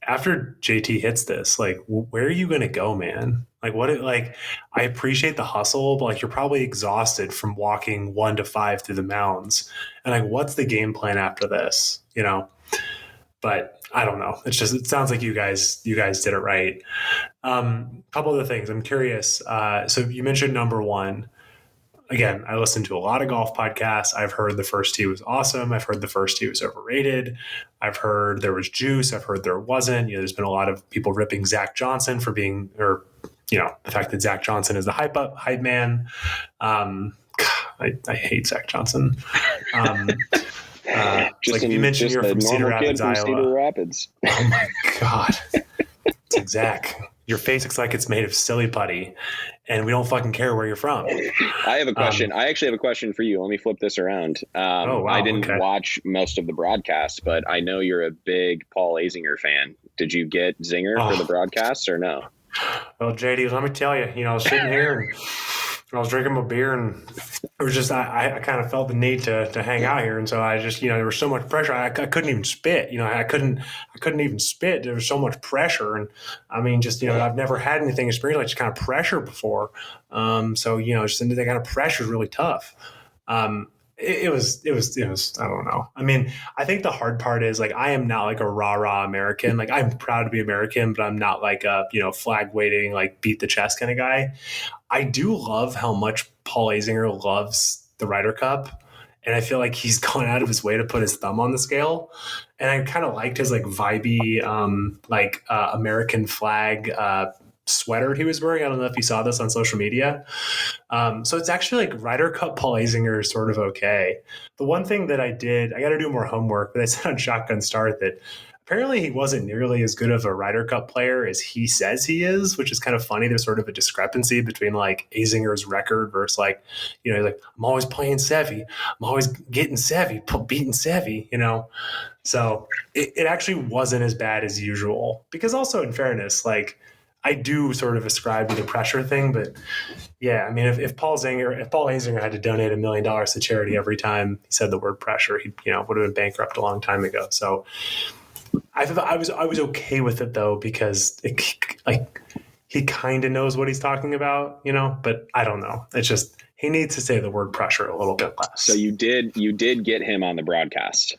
after JT hits this, like, where are you going to go, man? Like, I appreciate the hustle, but like, you're probably exhausted from walking 1 to 5 through the mounds. And like, what's the game plan after this? But I don't know. It sounds like you guys did it right. Couple other things. I'm curious. So you mentioned number 1. Again, I listen to a lot of golf podcasts. I've heard the first tee was awesome. I've heard the first tee was overrated. I've heard there was juice. I've heard there wasn't. There's been a lot of people ripping Zach Johnson for being, or the fact that Zach Johnson is the hype man. I hate Zach Johnson. Just like if you mentioned you're from Cedar Rapids, Iowa. Cedar Rapids. Oh my God. It's Zach. Your face looks like it's made of silly putty, and we don't fucking care where you're from. I have a question. I actually have a question for you. Let me flip this around. Wow, I didn't watch most of the broadcast, but I know you're a big Paul Azinger fan. Did you get Zinger for the broadcast or no? Well, JD, let me tell you, I was sitting here and I was drinking my beer, and it was just, I kind of felt the need to hang out here. And so I just, there was so much pressure. I couldn't even spit, I couldn't even spit. There was so much pressure. And I mean, just, I've never had anything experience like just kind of pressure before. So, just that kind of pressure is really tough. It was, I don't know. I mean, I think the hard part is like, I am not like a rah American. Like, I'm proud to be American, but I'm not like a, flag waving, like beat the chest kind of guy. I do love how much Paul Azinger loves the Ryder Cup. And I feel like he's gone out of his way to put his thumb on the scale. And I kind of liked his like vibey, American flag, sweater he was wearing. I don't know if you saw this on social media. So it's actually like Ryder Cup Paul Azinger is sort of okay. The one thing that I got to do more homework, but I said on Shotgun Start that apparently he wasn't nearly as good of a Ryder Cup player as he says he is, which is kind of funny. There's sort of a discrepancy between like Azinger's record versus like, like, I'm always playing Seve. I'm always getting Seve, beating Seve, So it actually wasn't as bad as usual, because also in fairness, like, I do sort of ascribe to the pressure thing, but yeah, I mean, if Paul Azinger had to donate $1 million to charity every time he said the word pressure, he would have been bankrupt a long time ago. So I was okay with it though, because he kind of knows what he's talking about, but I don't know. It's just, he needs to say the word pressure a little bit less. So you did get him on the broadcast.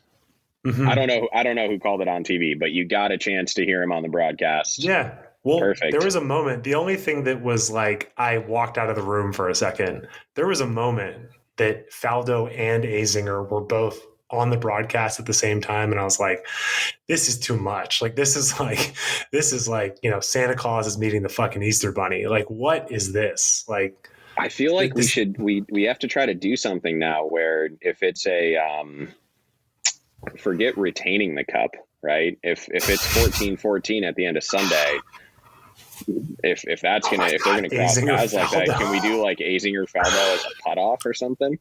Mm-hmm. I don't know who called it on TV, but you got a chance to hear him on the broadcast. Yeah. Well, perfect. There was a moment. The only thing that was like, I walked out of the room for a second. There was a moment that Faldo and Azinger were both on the broadcast at the same time. And I was like, this is too much. Like, this is like, Santa Claus is meeting the fucking Easter Bunny. Like, what is this? Like, I feel like we have to try to do something now where if it's a, forget retaining the cup, right? If it's 14-14 at the end of Sunday, if they're gonna cross guys like that, can we do like Azinger Faldo as a cutoff or something?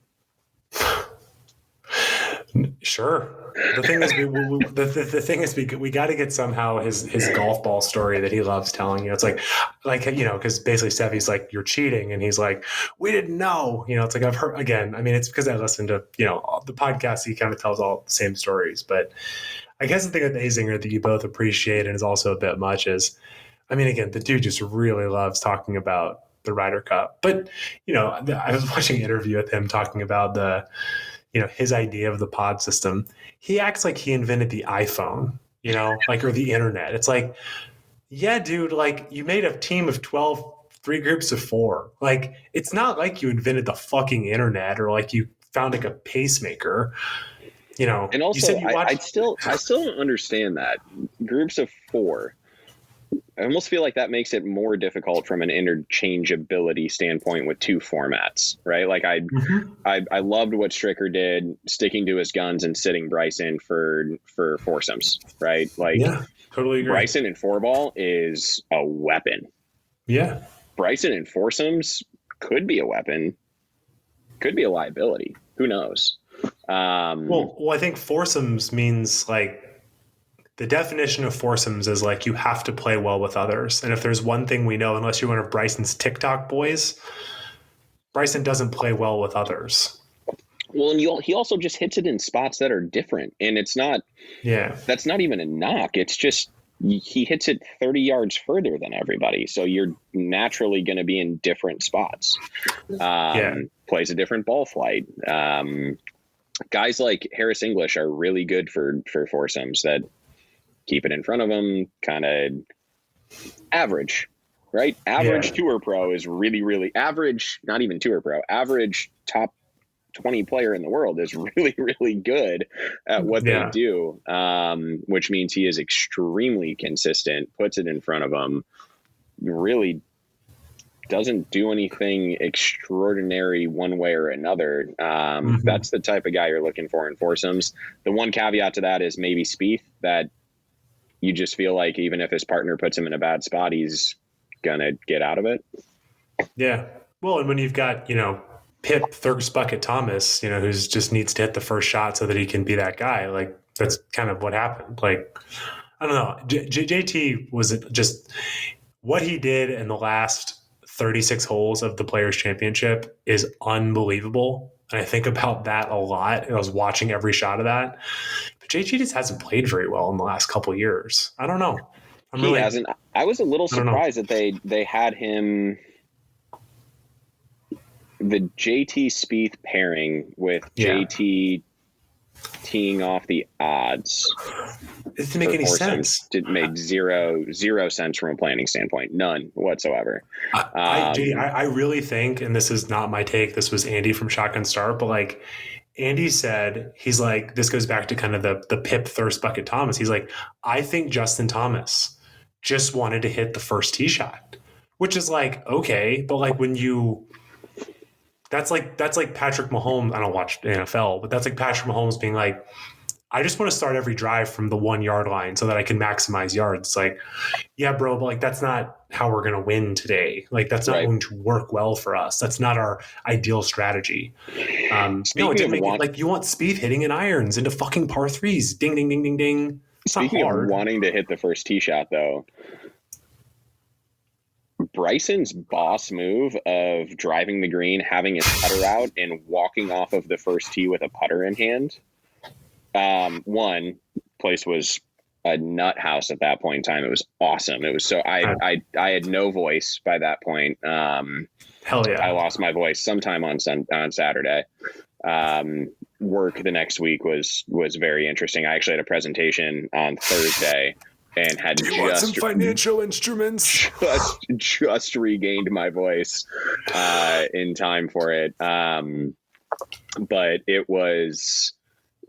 Sure. The thing is, we got to get somehow his golf ball story that he loves telling. It's like because basically Seve's like, you're cheating, and he's like, we didn't know. It's like, I've heard again. I mean, it's because I listened to the podcast. He kind of tells all the same stories, but I guess the thing with Azinger that you both appreciate and is also a bit much is, I mean, again, the dude just really loves talking about the Ryder Cup. But I was watching an interview with him talking about his idea of the pod system. He acts like he invented the iPhone, or the internet. It's like, yeah, dude, like, you made a team of 12 3 groups of 4. Like, it's not like you invented the fucking internet or like you found like a pacemaker. You know, And also, you said you watched. I still don't understand that groups of 4. I almost feel like that makes it more difficult from an interchangeability standpoint with 2 formats, right? Like I loved what Stricker did, sticking to his guns and sitting Bryson for foursomes, right? Like, Yeah, totally agree. Bryson in 4-ball is a weapon. Yeah. Bryson in foursomes could be a weapon, could be a liability. Who knows? Well, I think foursomes means like the definition of foursomes is like you have to play well with others. And if there's one thing we know, unless you're one of Bryson's TikTok boys, Bryson doesn't play well with others. Well, and he also just hits it in spots that are different. And it's not, that's not even a knock. It's just he hits it 30 yards further than everybody. So you're naturally going to be in different spots. Plays a different ball flight. Guys like Harris English are really good for foursomes that keep it in front of them, kind of average, right? Average tour pro is really, really average, not even tour pro, average top 20 player in the world is really, really good at what they do, which means he is extremely consistent, puts it in front of them, really doesn't do anything extraordinary one way or another. That's the type of guy you're looking for in foursomes. The one caveat to that is maybe Spieth, that you just feel like even if his partner puts him in a bad spot, he's going to get out of it. Yeah. Well, and when you've got, Pip Thirst Bucket Thomas, who's just needs to hit the first shot so that he can be that guy. Like, that's kind of what happened. Like, I don't know. JT was just what he did in the last 36 holes of the Players Championship is unbelievable. And I think about that a lot. I was watching every shot of that. But JT just hasn't played very well in the last couple of years. I don't know. He hasn't. I was a little surprised that they had him. The JT Spieth pairing with JT teeing off the odds. It didn't make any sense. It made zero sense from a planning standpoint. None whatsoever. I really think, and this is not my take, this was Andy from Shotgun Start, but like Andy said, he's like, this goes back to kind of the Pip Thirst Bucket Thomas. He's like, I think Justin Thomas just wanted to hit the first tee shot, which is like, okay, but like when you... That's like Patrick Mahomes. I don't watch the NFL, but that's like Patrick Mahomes being like, I just want to start every drive from the 1 yard line so that I can maximize yards. It's like, yeah, bro, but like that's not how we're going to win today. Like that's not going to work well for us. That's not our ideal strategy. No, it didn't make it, like you want Spieth hitting in irons into fucking par threes. Ding, ding, ding, ding, ding. It's Speaking not hard. Of wanting to hit the first tee shot, though, Bryson's boss move of driving the green, having his putter out, and walking off of the first tee with a putter in hand. One, place was a nut house at that point in time. It was awesome. It was so I had no voice by that point. Hell yeah! I lost my voice sometime on Saturday. Work the next week was very interesting. I actually had a presentation on Thursday. And had want some financial instruments. Just regained my voice in time for it. But it was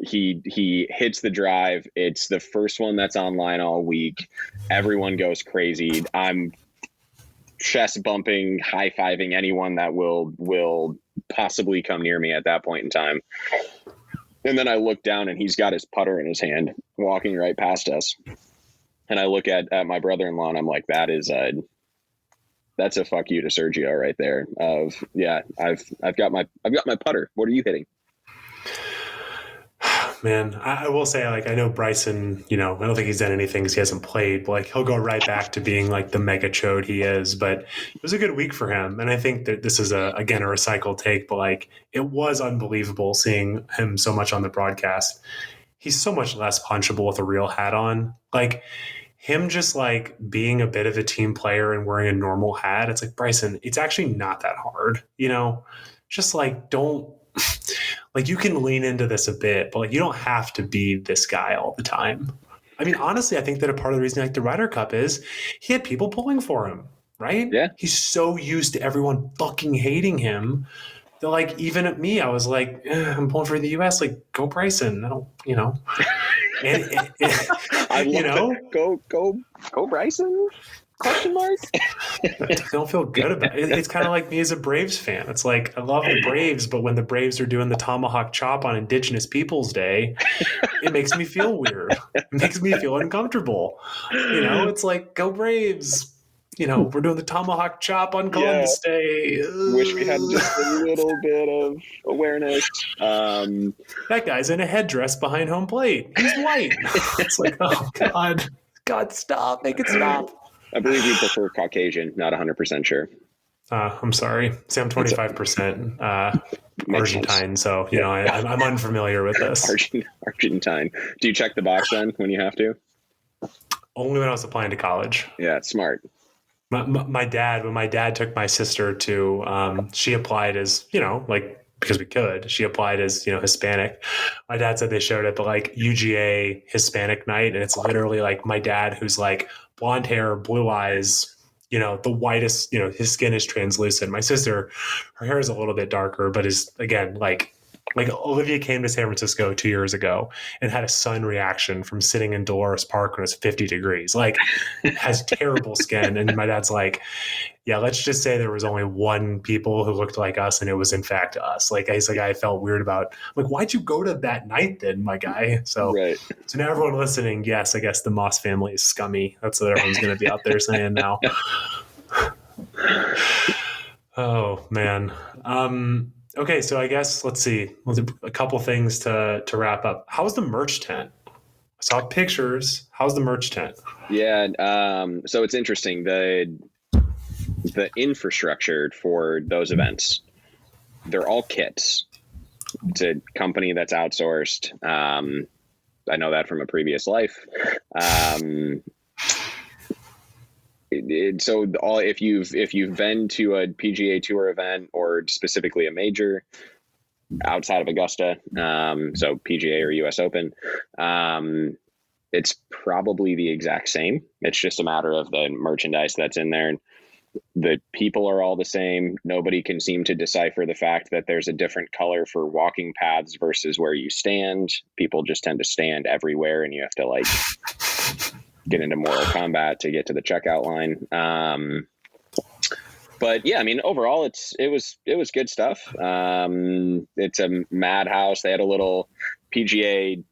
he hits the drive. It's the first one that's online all week. Everyone goes crazy. I'm chest bumping, high fiving anyone that will possibly come near me at that point in time. And then I look down and he's got his putter in his hand, walking right past us. And I look at my brother-in-law and I'm like, that's a fuck you to Sergio right there. I've got my putter. What are you hitting? Man, I will say, like, I know Bryson, I don't think he's done anything because he hasn't played, but like he'll go right back to being like the mega chode he is. But it was a good week for him. And I think that this is again a recycled take, but like it was unbelievable seeing him so much on the broadcast. He's so much less punchable with a real hat on. Like him just like being a bit of a team player and wearing a normal hat. It's like, Bryson, it's actually not that hard, just like, don't like, you can lean into this a bit, but like, you don't have to be this guy all the time. I mean, honestly, I think that a part of the reason I like the Ryder Cup is he had people pulling for him. right? Yeah. He's so used to everyone fucking hating him that, like, even at me, I was like, I'm pulling for the U.S. Like, go Bryson. I don't, And, I love it. Go Bryson? Question mark? I don't feel good about it. It's kind of like me as a Braves fan. It's like, I love the Braves, but when the Braves are doing the tomahawk chop on Indigenous Peoples Day, it makes me feel weird. It makes me feel uncomfortable. It's like, go Braves. We're doing the tomahawk chop on Columbus Day. Wish we had just a little bit of awareness. That guy's in a headdress behind home plate. He's white. It's like, oh, God, stop. Make it stop. I believe you prefer Caucasian, not 100% sure. I'm sorry. See, I'm 25% Argentine, so I'm unfamiliar with this. Argentine. Do you check the box then when you have to? Only when I was applying to college. Yeah, it's smart. My dad, when my dad took my sister to, she applied as, because we could, she applied as, Hispanic. My dad said they showed it, but like UGA Hispanic night. And it's literally like my dad, who's like blonde hair, blue eyes, the whitest, his skin is translucent. My sister, her hair is a little bit darker, but is again, like Olivia came to San Francisco 2 years ago and had a sun reaction from sitting in Dolores Park when it was 50 degrees, like has terrible skin. And my dad's like, yeah, let's just say there was only one people who looked like us, and it was in fact us. Like, he's like, I felt weird about, like, why'd you go to that night then, my guy? So, right. So now everyone listening, yes, I guess the Moss family is scummy. That's what everyone's going to be out there saying now. Oh man. Okay, so I guess let's see. A couple things to wrap up. How's the merch tent? I saw pictures. How's the merch tent? Yeah, so it's interesting. The infrastructure for those events, they're all kits. It's a company that's outsourced. I know that from a previous life. So if you've been to a PGA Tour event or specifically a major outside of Augusta, so PGA or US Open, it's probably the exact same. It's just a matter of the merchandise that's in there. The people are all the same. Nobody can seem to decipher the fact that there's a different color for walking paths versus where you stand. People just tend to stand everywhere, and you have to like get into Mortal Kombat to get to the checkout line. But yeah, I mean, overall, it was good stuff. It's a madhouse. They had a little PGA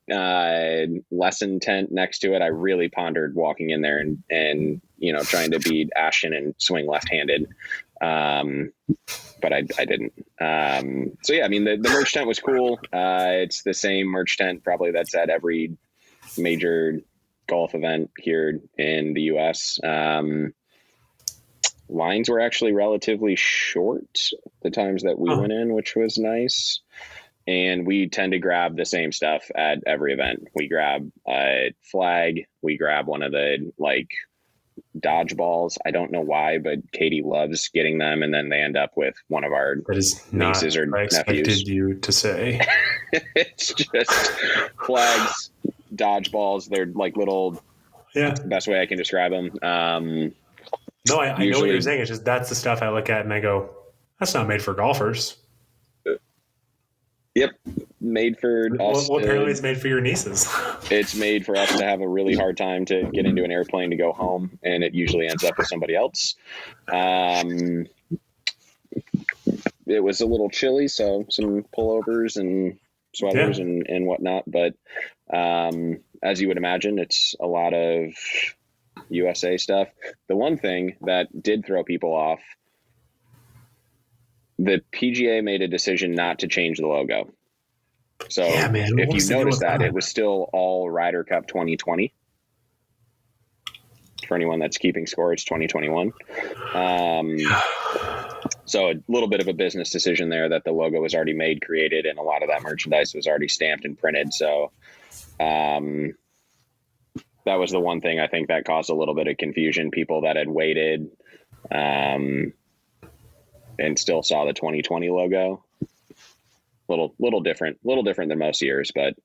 lesson tent next to it. I really pondered walking in there and trying to beat Ashton and swing left-handed. But I didn't. So yeah, I mean, the merch tent was cool. It's the same merch tent probably that's at every major golf event here in the US. Lines were actually relatively short the times that we went in, which was nice. And we tend to grab the same stuff at every event. We grab a flag. We grab one of the like dodgeballs. I don't know why, but Katie loves getting them. And then they end up with one of our nieces or nephews. I expected you to say. It's just flags, dodgeballs. They're like little, best way I can describe them. No, I know what you're saying. It's just that's the stuff I look at and I go, that's not made for golfers. Yep. Made for us. Well, apparently it's made for your nieces. It's made for us to have a really hard time to get into an airplane to go home, and it usually ends up with somebody else. It was a little chilly, so some pullovers and sweaters and whatnot. But as you would imagine, it's a lot of USA stuff. The one thing that did throw people off, the PGA made a decision not to change the logo. So if you notice that, it was still all Ryder Cup 2020. For anyone that's keeping score, it's 2021. So a little bit of a business decision there that the logo was already made, created, and a lot of that merchandise was already stamped and printed. So that was the one thing I think that caused a little bit of confusion. People that had waited and still saw the 2020 logo. little different than most years, but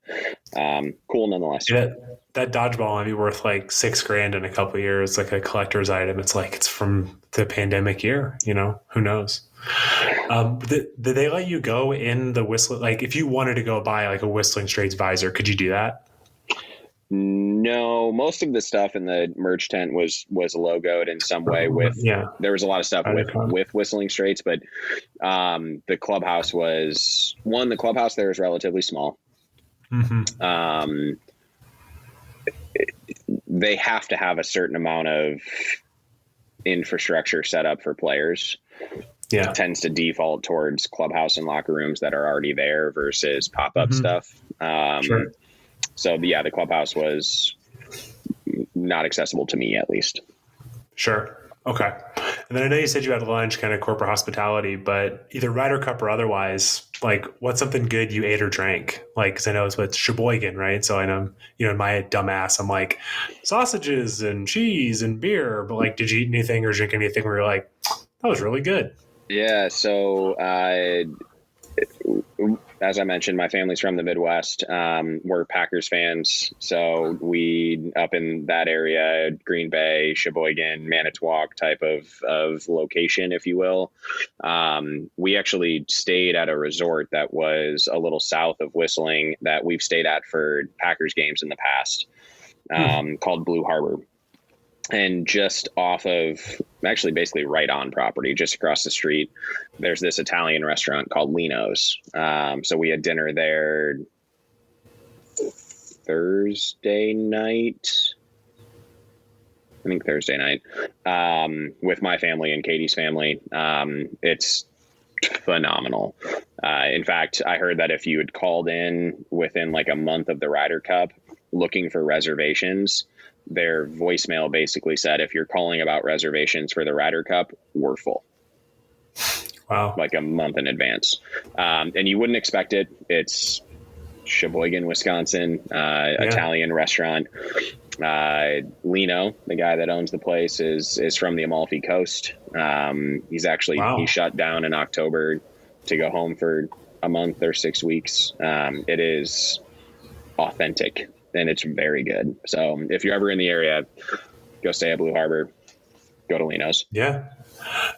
cool nonetheless. Yeah, that dodgeball might be worth like $6,000 in a couple of years, like a collector's item. It's like it's from the pandemic year, who knows? Did they let you go in the Whistling? Like, if you wanted to go buy like a Whistling Straits visor, could you do that? No, most of the stuff in the merch tent was logoed in some way with, there was a lot of stuff with Whistling Straits, but the clubhouse there is relatively small. Mm-hmm. They have to have a certain amount of infrastructure set up for players. Yeah. It tends to default towards clubhouse and locker rooms that are already there versus pop-up stuff. Sure. So the clubhouse was not accessible to me, at least. Sure. Okay. And then I know you said you had lunch, kind of corporate hospitality, but either Ryder Cup or otherwise, like, what's something good you ate or drank? Like, because I know it's with Sheboygan, right? So I know, in my dumb ass, I'm like, sausages and cheese and beer. But like, did you eat anything or drink anything where you're like, that was really good? Yeah. So as I mentioned, my family's from the Midwest. We're Packers fans. So we, up in that area, Green Bay, Sheboygan, Manitowoc type of location, if you will. We actually stayed at a resort that was a little south of Whistling that we've stayed at for Packers games in the past, called Blue Harbor. And just off of, actually basically right on property, just across the street, there's this Italian restaurant called Lino's. So we had dinner there Thursday night, with my family and Katie's family. It's phenomenal. In fact, I heard that if you had called in within like a month of the Ryder Cup looking for reservations, their voicemail basically said, if you're calling about reservations for the Ryder Cup, we're full. Wow. Like a month in advance. And you wouldn't expect it. It's Sheboygan, Wisconsin, Italian restaurant. Lino, the guy that owns the place, is from the Amalfi Coast. He's actually, he shut down in October to go home for a month or 6 weeks. It is authentic. And it's very good. So if you're ever in the area, go stay at Blue Harbor, go to Lino's. Yeah.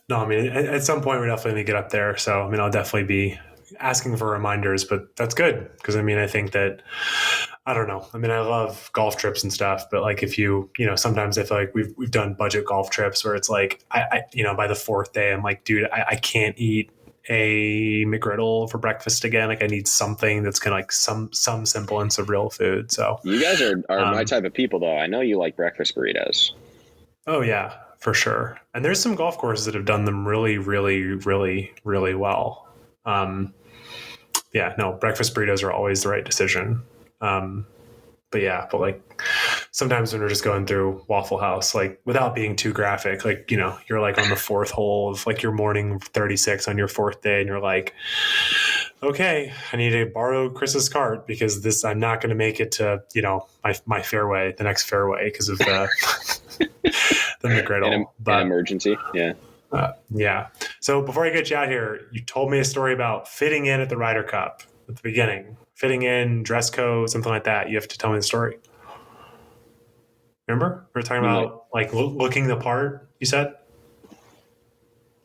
No, I mean, at some point we definitely need to get up there. So, I mean, I'll definitely be asking for reminders, but that's good. Because, I mean, I think that, I don't know. I mean, I love golf trips and stuff, but like if sometimes I feel like we've done budget golf trips where it's like, I by the fourth day, I'm like, dude, I can't eat a McGriddle for breakfast again. Like I need something that's kind of like some semblance of real food. So you guys are my type of people, though. I know you like breakfast burritos. Oh yeah, for sure. And there's some golf courses that have done them really, really, really, really well. Breakfast burritos are always the right decision. But like sometimes when we're just going through Waffle House, like without being too graphic, like, you're like on the fourth hole of like your morning 36 on your fourth day. And you're like, okay, I need to borrow Chris's cart because I'm not going to make it to, my fairway, the next fairway because of the McGriddle. An emergency. Yeah. Yeah. So before I get you out here, you told me a story about fitting in at the Ryder Cup at the beginning. Fitting in, dress code, something like that. You have to tell me the story. Remember? We were talking about like looking the part, you said?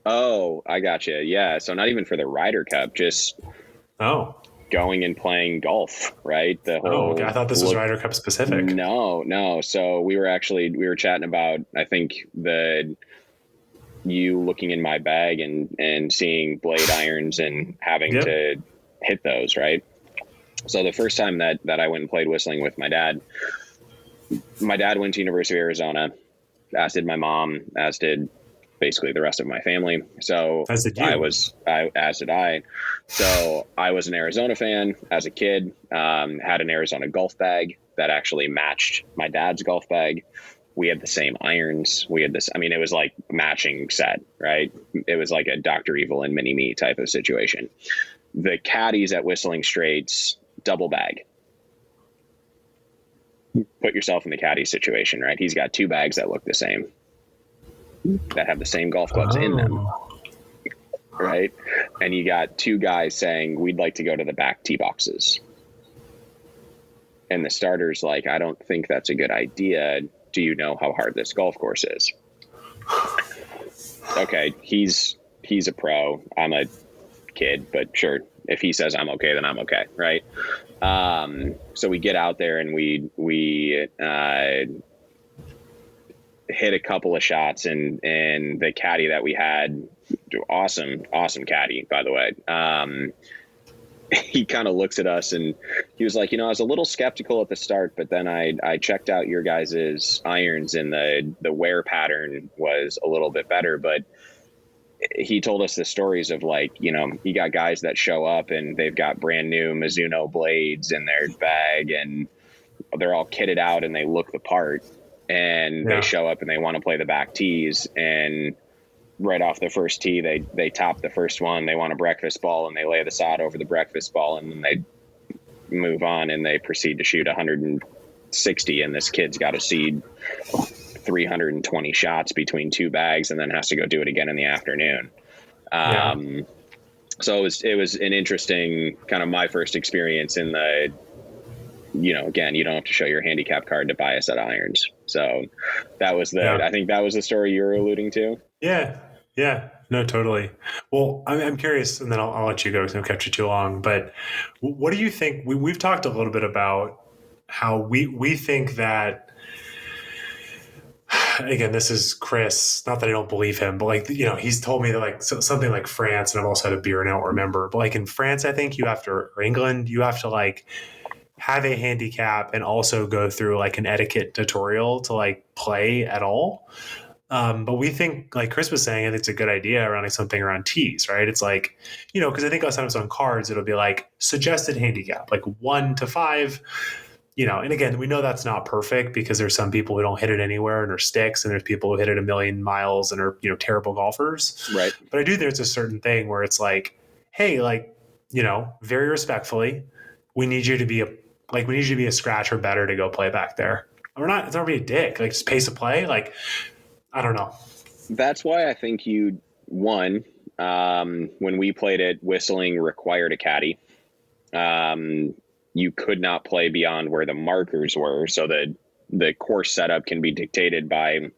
Oh, I gotcha. Yeah. So not even for the Ryder Cup, just going and playing golf, right? Okay. I thought this was Ryder Cup specific. No. So we were chatting about, I think you looking in my bag and seeing blade irons and having to hit those, right? So the first time that I went and played whistling with my dad went to University of Arizona, as did my mom, as did basically the rest of my family. So as did you. As did I. So I was an Arizona fan as a kid, had an Arizona golf bag that actually matched my dad's golf bag. We had the same irons. We had this, it was like matching set, right? It was like a Dr. Evil and Mini-Me type of situation. The caddies at Whistling Straits, double bag. Put yourself in the caddy situation, right? He's got two bags that look the same, that have the same golf clubs in them, right? and you got two guys saying, we'd like to go to the back tee boxes. And the starter's like, I don't think that's a good idea. Do you know how hard this golf course is? Okay, he's a pro. I'm a kid, but sure, if he says I'm okay, then I'm okay, right? So we get out there and we hit a couple of shots, and the caddy that we had, awesome caddy, by the way. He kind of looks at us and he was like, I was a little skeptical at the start, but then I checked out your guys' irons, and the wear pattern was a little bit better. But he told us the stories of, like, you got guys that show up and they've got brand new Mizuno blades in their bag and they're all kitted out and they look the part, and they show up and they want to play the back tees, and right off the first tee, they top the first one. They want a breakfast ball and they lay the sod over the breakfast ball, and then they move on and they proceed to shoot 160. And this kid's got to seed 320 shots between two bags and then has to go do it again in the afternoon. So it was an interesting kind of my first experience in the, again, you don't have to show your handicap card to buy a set of irons. So that was I think that was the story you were alluding to. Yeah, no, totally. Well, I'm curious, and then I'll let you go because I don't kept you too long. But what do you think? We've talked a little bit about how we think that. Again, this is Chris. Not that I don't believe him, but like he's told me that like something like France, and I've also had a beer and I don't remember. But like in France, I think or England, you have to like have a handicap and also go through like an etiquette tutorial to like play at all. But we think, like Chris was saying, I think it's a good idea around like something around tees, right? It's like, because I think sometimes on cards, it'll be like suggested handicap, like 1 to 5, and again, we know that's not perfect because there's some people who don't hit it anywhere and are sticks, and there's people who hit it a million miles and are, terrible golfers. Right. But I do think there's a certain thing where it's like, hey, like, very respectfully, we need you to be a scratch or better to go play back there. It's not gonna be a dick, like just pace of play. Like, I don't know. That's why I think when we played at Whistling, required a caddy. You could not play beyond where the markers were, so that the course setup can be dictated by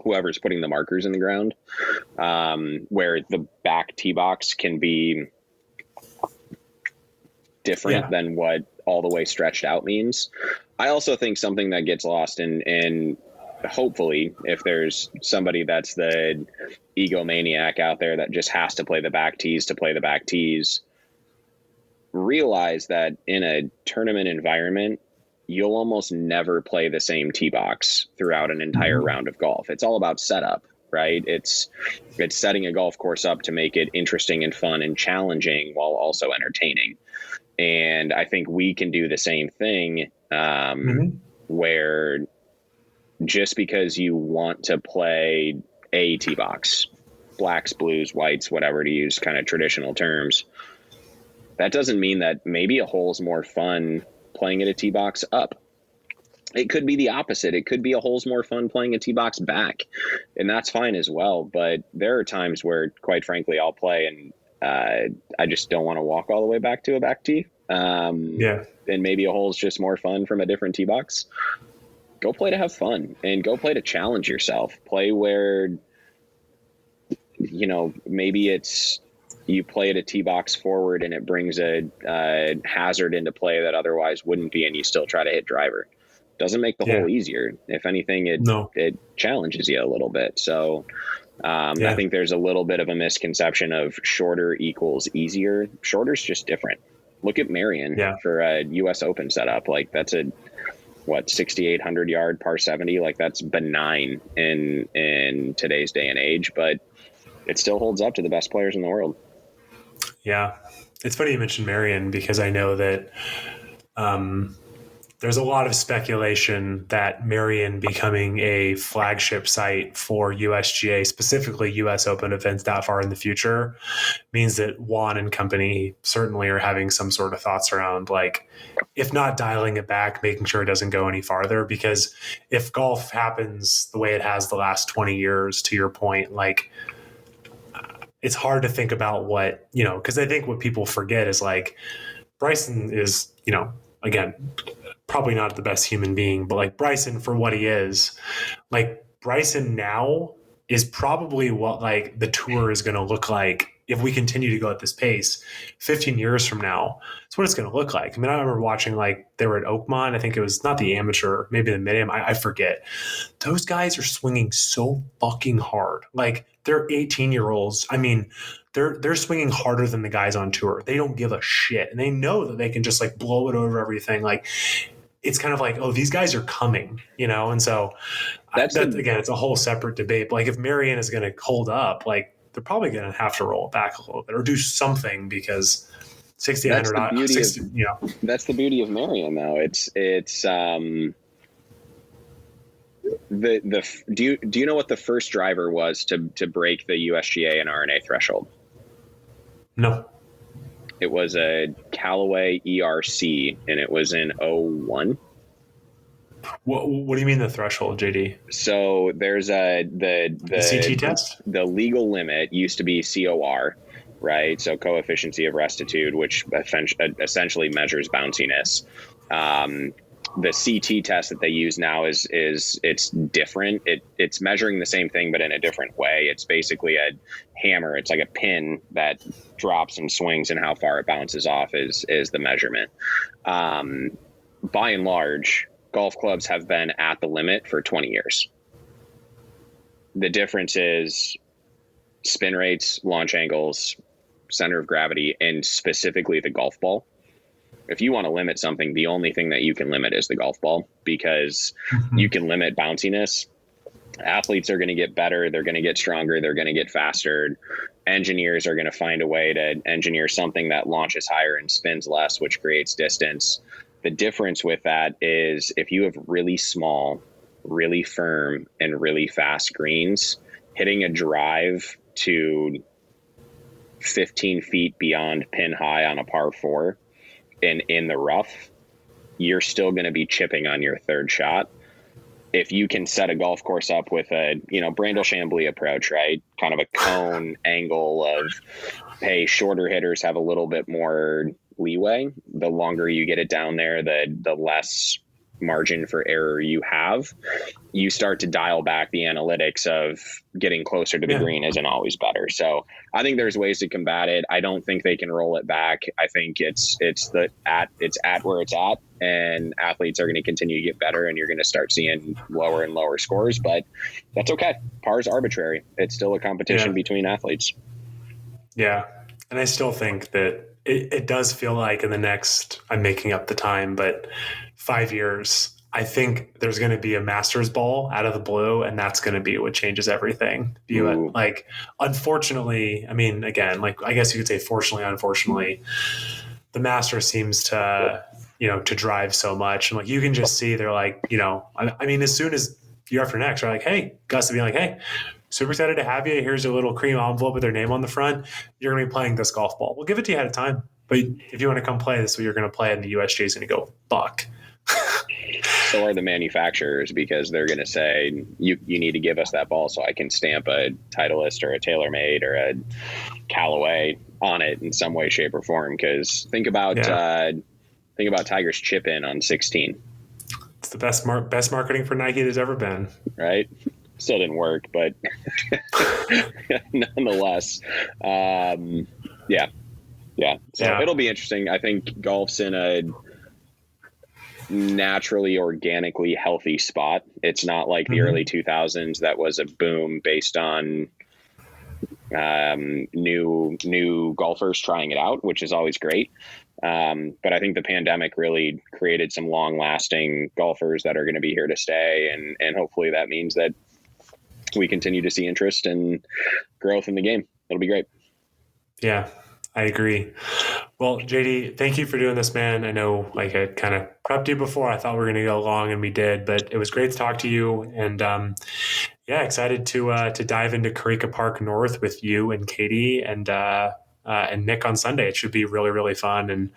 whoever's putting the markers in the ground, where the back tee box can be different than what all the way stretched out means. I also think something that gets lost in hopefully, if there's somebody that's the egomaniac out there that just has to play the back tees to play the back tees, realize that in a tournament environment, you'll almost never play the same tee box throughout an entire round of golf. It's all about setup, right? It's setting a golf course up to make it interesting and fun and challenging while also entertaining. And I think we can do the same thing, where just because you want to play a tee box, blacks, blues, whites, whatever, to use kind of traditional terms, that doesn't mean that maybe a hole's more fun playing at a tee box up. It could be the opposite. It could be a hole's more fun playing a tee box back, and that's fine as well. But there are times where, quite frankly, I'll play and I just don't want to walk all the way back to a back tee. And maybe a hole's just more fun from a different tee box. Go play to have fun and go play to challenge yourself. Play where, maybe it's you play at a tee box forward and it brings a hazard into play that otherwise wouldn't be, and you still try to hit driver. Doesn't make the hole easier. If anything, it challenges you a little bit. So I think there's a little bit of a misconception of shorter equals easier. Shorter's just different. Look at Marion for a U.S. Open setup. Like that's 6,800 yard par 70. Like that's benign in today's day and age, but it still holds up to the best players in the world. Yeah. It's funny you mentioned Marion because I know that there's a lot of speculation that Marion becoming a flagship site for USGA, specifically US Open events that far in the future, means that Juan and company certainly are having some sort of thoughts around, like, if not dialing it back, making sure it doesn't go any farther. Because if golf happens the way it has the last 20 years, to your point, like, it's hard to think about what, because I think what people forget is like Bryson is, again, probably not the best human being, but like Bryson for what he is, like Bryson now is probably what like the tour is going to look like if we continue to go at this pace 15 years from now. It's what it's going to look like. I mean, I remember watching, like, they were at Oakmont. I think it was not the amateur, maybe the mid-am. I forget. Those guys are swinging so fucking hard. Like, they're 18-year-olds. I mean, they're swinging harder than the guys on tour. They don't give a shit. And they know that they can just like blow it over everything. Like, it's kind of like, oh, these guys are coming, And so again, it's a whole separate debate. But like, if Marianne is going to hold up, like, they're probably going to have to roll it back a little bit or do something, because 6,800, 60, That's the beauty of Marianne, though. It's do you know what the first driver was to break the USGA and RNA threshold? No. It was a Callaway ERC, and it was in 01. What do you mean the threshold, JD? So there's the CT test. The legal limit used to be COR, right? So coefficient of restitude, which essentially measures bounciness. The CT test that they use now is it's different. It's measuring the same thing, but in a different way. It's basically a hammer. It's like a pin that drops and swings, and how far it bounces off is the measurement. By and large, golf clubs have been at the limit for 20 years. The difference is spin rates, launch angles, center of gravity, and specifically the golf ball. If you want to limit something, the only thing that you can limit is the golf ball, because you can limit bounciness. Athletes are going to get better. They're going to get stronger. They're going to get faster. Engineers are going to find a way to engineer something that launches higher and spins less, which creates distance. The difference with that is if you have really small, really firm, and really fast greens, hitting a drive to 15 feet beyond pin high on a par 4 and in the rough, you're still going to be chipping on your third shot. If you can set a golf course up with a, Brandel Chambly approach, right? Kind of a cone angle of, hey, shorter hitters have a little bit more leeway. The longer you get it down there, the less margin for error you have. You start to dial back the analytics of getting closer to the green isn't always better. So I think there's ways to combat it. I don't think they can roll it back. I think it's at where it's at, and athletes are going to continue to get better, and you're going to start seeing lower and lower scores, but that's okay. Par is arbitrary. It's still a competition between athletes. Yeah. And I still think that it does feel like in the next, I'm making up the time, but 5 years, I think there's going to be a Masters ball out of the blue, and that's going to be what changes everything. Like, unfortunately, I mean, again, like, I guess you could say fortunately, unfortunately, the Masters seems to, to drive so much. And like, you can just see they're like, I mean, as soon as year after next, they're like, hey, Gus will be like, hey, super excited to have you. Here's your little cream envelope with their name on the front. You're going to be playing this golf ball. We'll give it to you ahead of time. But if you want to come play this, you're going to play it, and the USGA is going to go, fuck. So are the manufacturers, because they're going to say, you need to give us that ball so I can stamp a Titleist or a TaylorMade or a Callaway on it in some way, shape, or form. Because think about Tiger's chip in on 16. It's the best marketing for Nike there's ever been. Right? Still didn't work, but nonetheless, yeah. So it'll be interesting. I think golf's in a naturally, organically healthy spot. It's not like the early 2000s that was a boom based on new golfers trying it out, which is always great. But I think the pandemic really created some long-lasting golfers that are going to be here to stay, and hopefully that means that we continue to see interest and growth in the game. It'll be great. Yeah, I agree. Well, JD, thank you for doing this, man. I know, like, I kind of prepped you before. I thought we were going to go long, and we did, but it was great to talk to you. And excited to dive into Carica Park North with you and Katie and Nick on Sunday. It should be really, really fun. And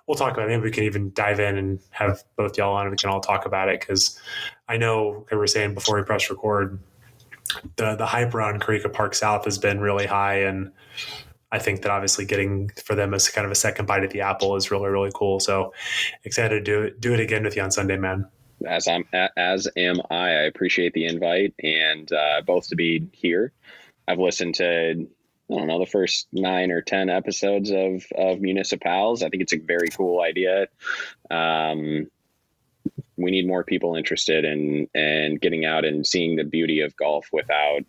we'll talk about it. Maybe we can even dive in and have both y'all on, and we can all talk about it. Because I know, like we were saying before we press record, the hype around Eureka Park South has been really high, and I think that obviously getting for them as kind of a second bite at the apple is really, really cool. So excited to do it again with you on Sunday, man. As am I. I appreciate the invite, and both to be here. I've listened to, I don't know, the first 9 or 10 episodes of MuniciPals. I think it's a very cool idea. We need more people interested in getting out and seeing the beauty of golf without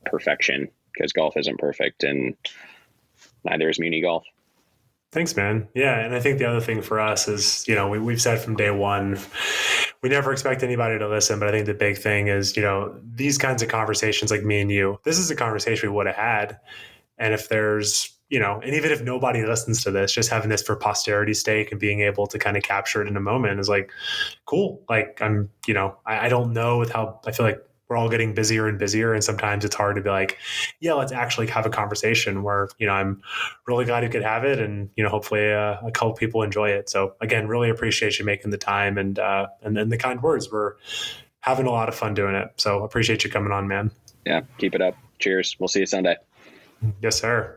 perfection, because golf isn't perfect, and neither is Muni golf. Thanks, man. Yeah, and I think the other thing for us is, we've said from day one, we never expect anybody to listen, but I think the big thing is, these kinds of conversations like me and you, this is a conversation we would have had. And if there's, and even if nobody listens to this, just having this for posterity's sake and being able to kind of capture it in a moment is like, cool. Like I don't know with how I feel like we're all getting busier and busier. And sometimes it's hard to be like, yeah, let's actually have a conversation where, I'm really glad you could have it. And, hopefully a couple people enjoy it. So again, really appreciate you making the time and then the kind words. We're having a lot of fun doing it. So appreciate you coming on, man. Yeah. Keep it up. Cheers. We'll see you Sunday. Yes, sir.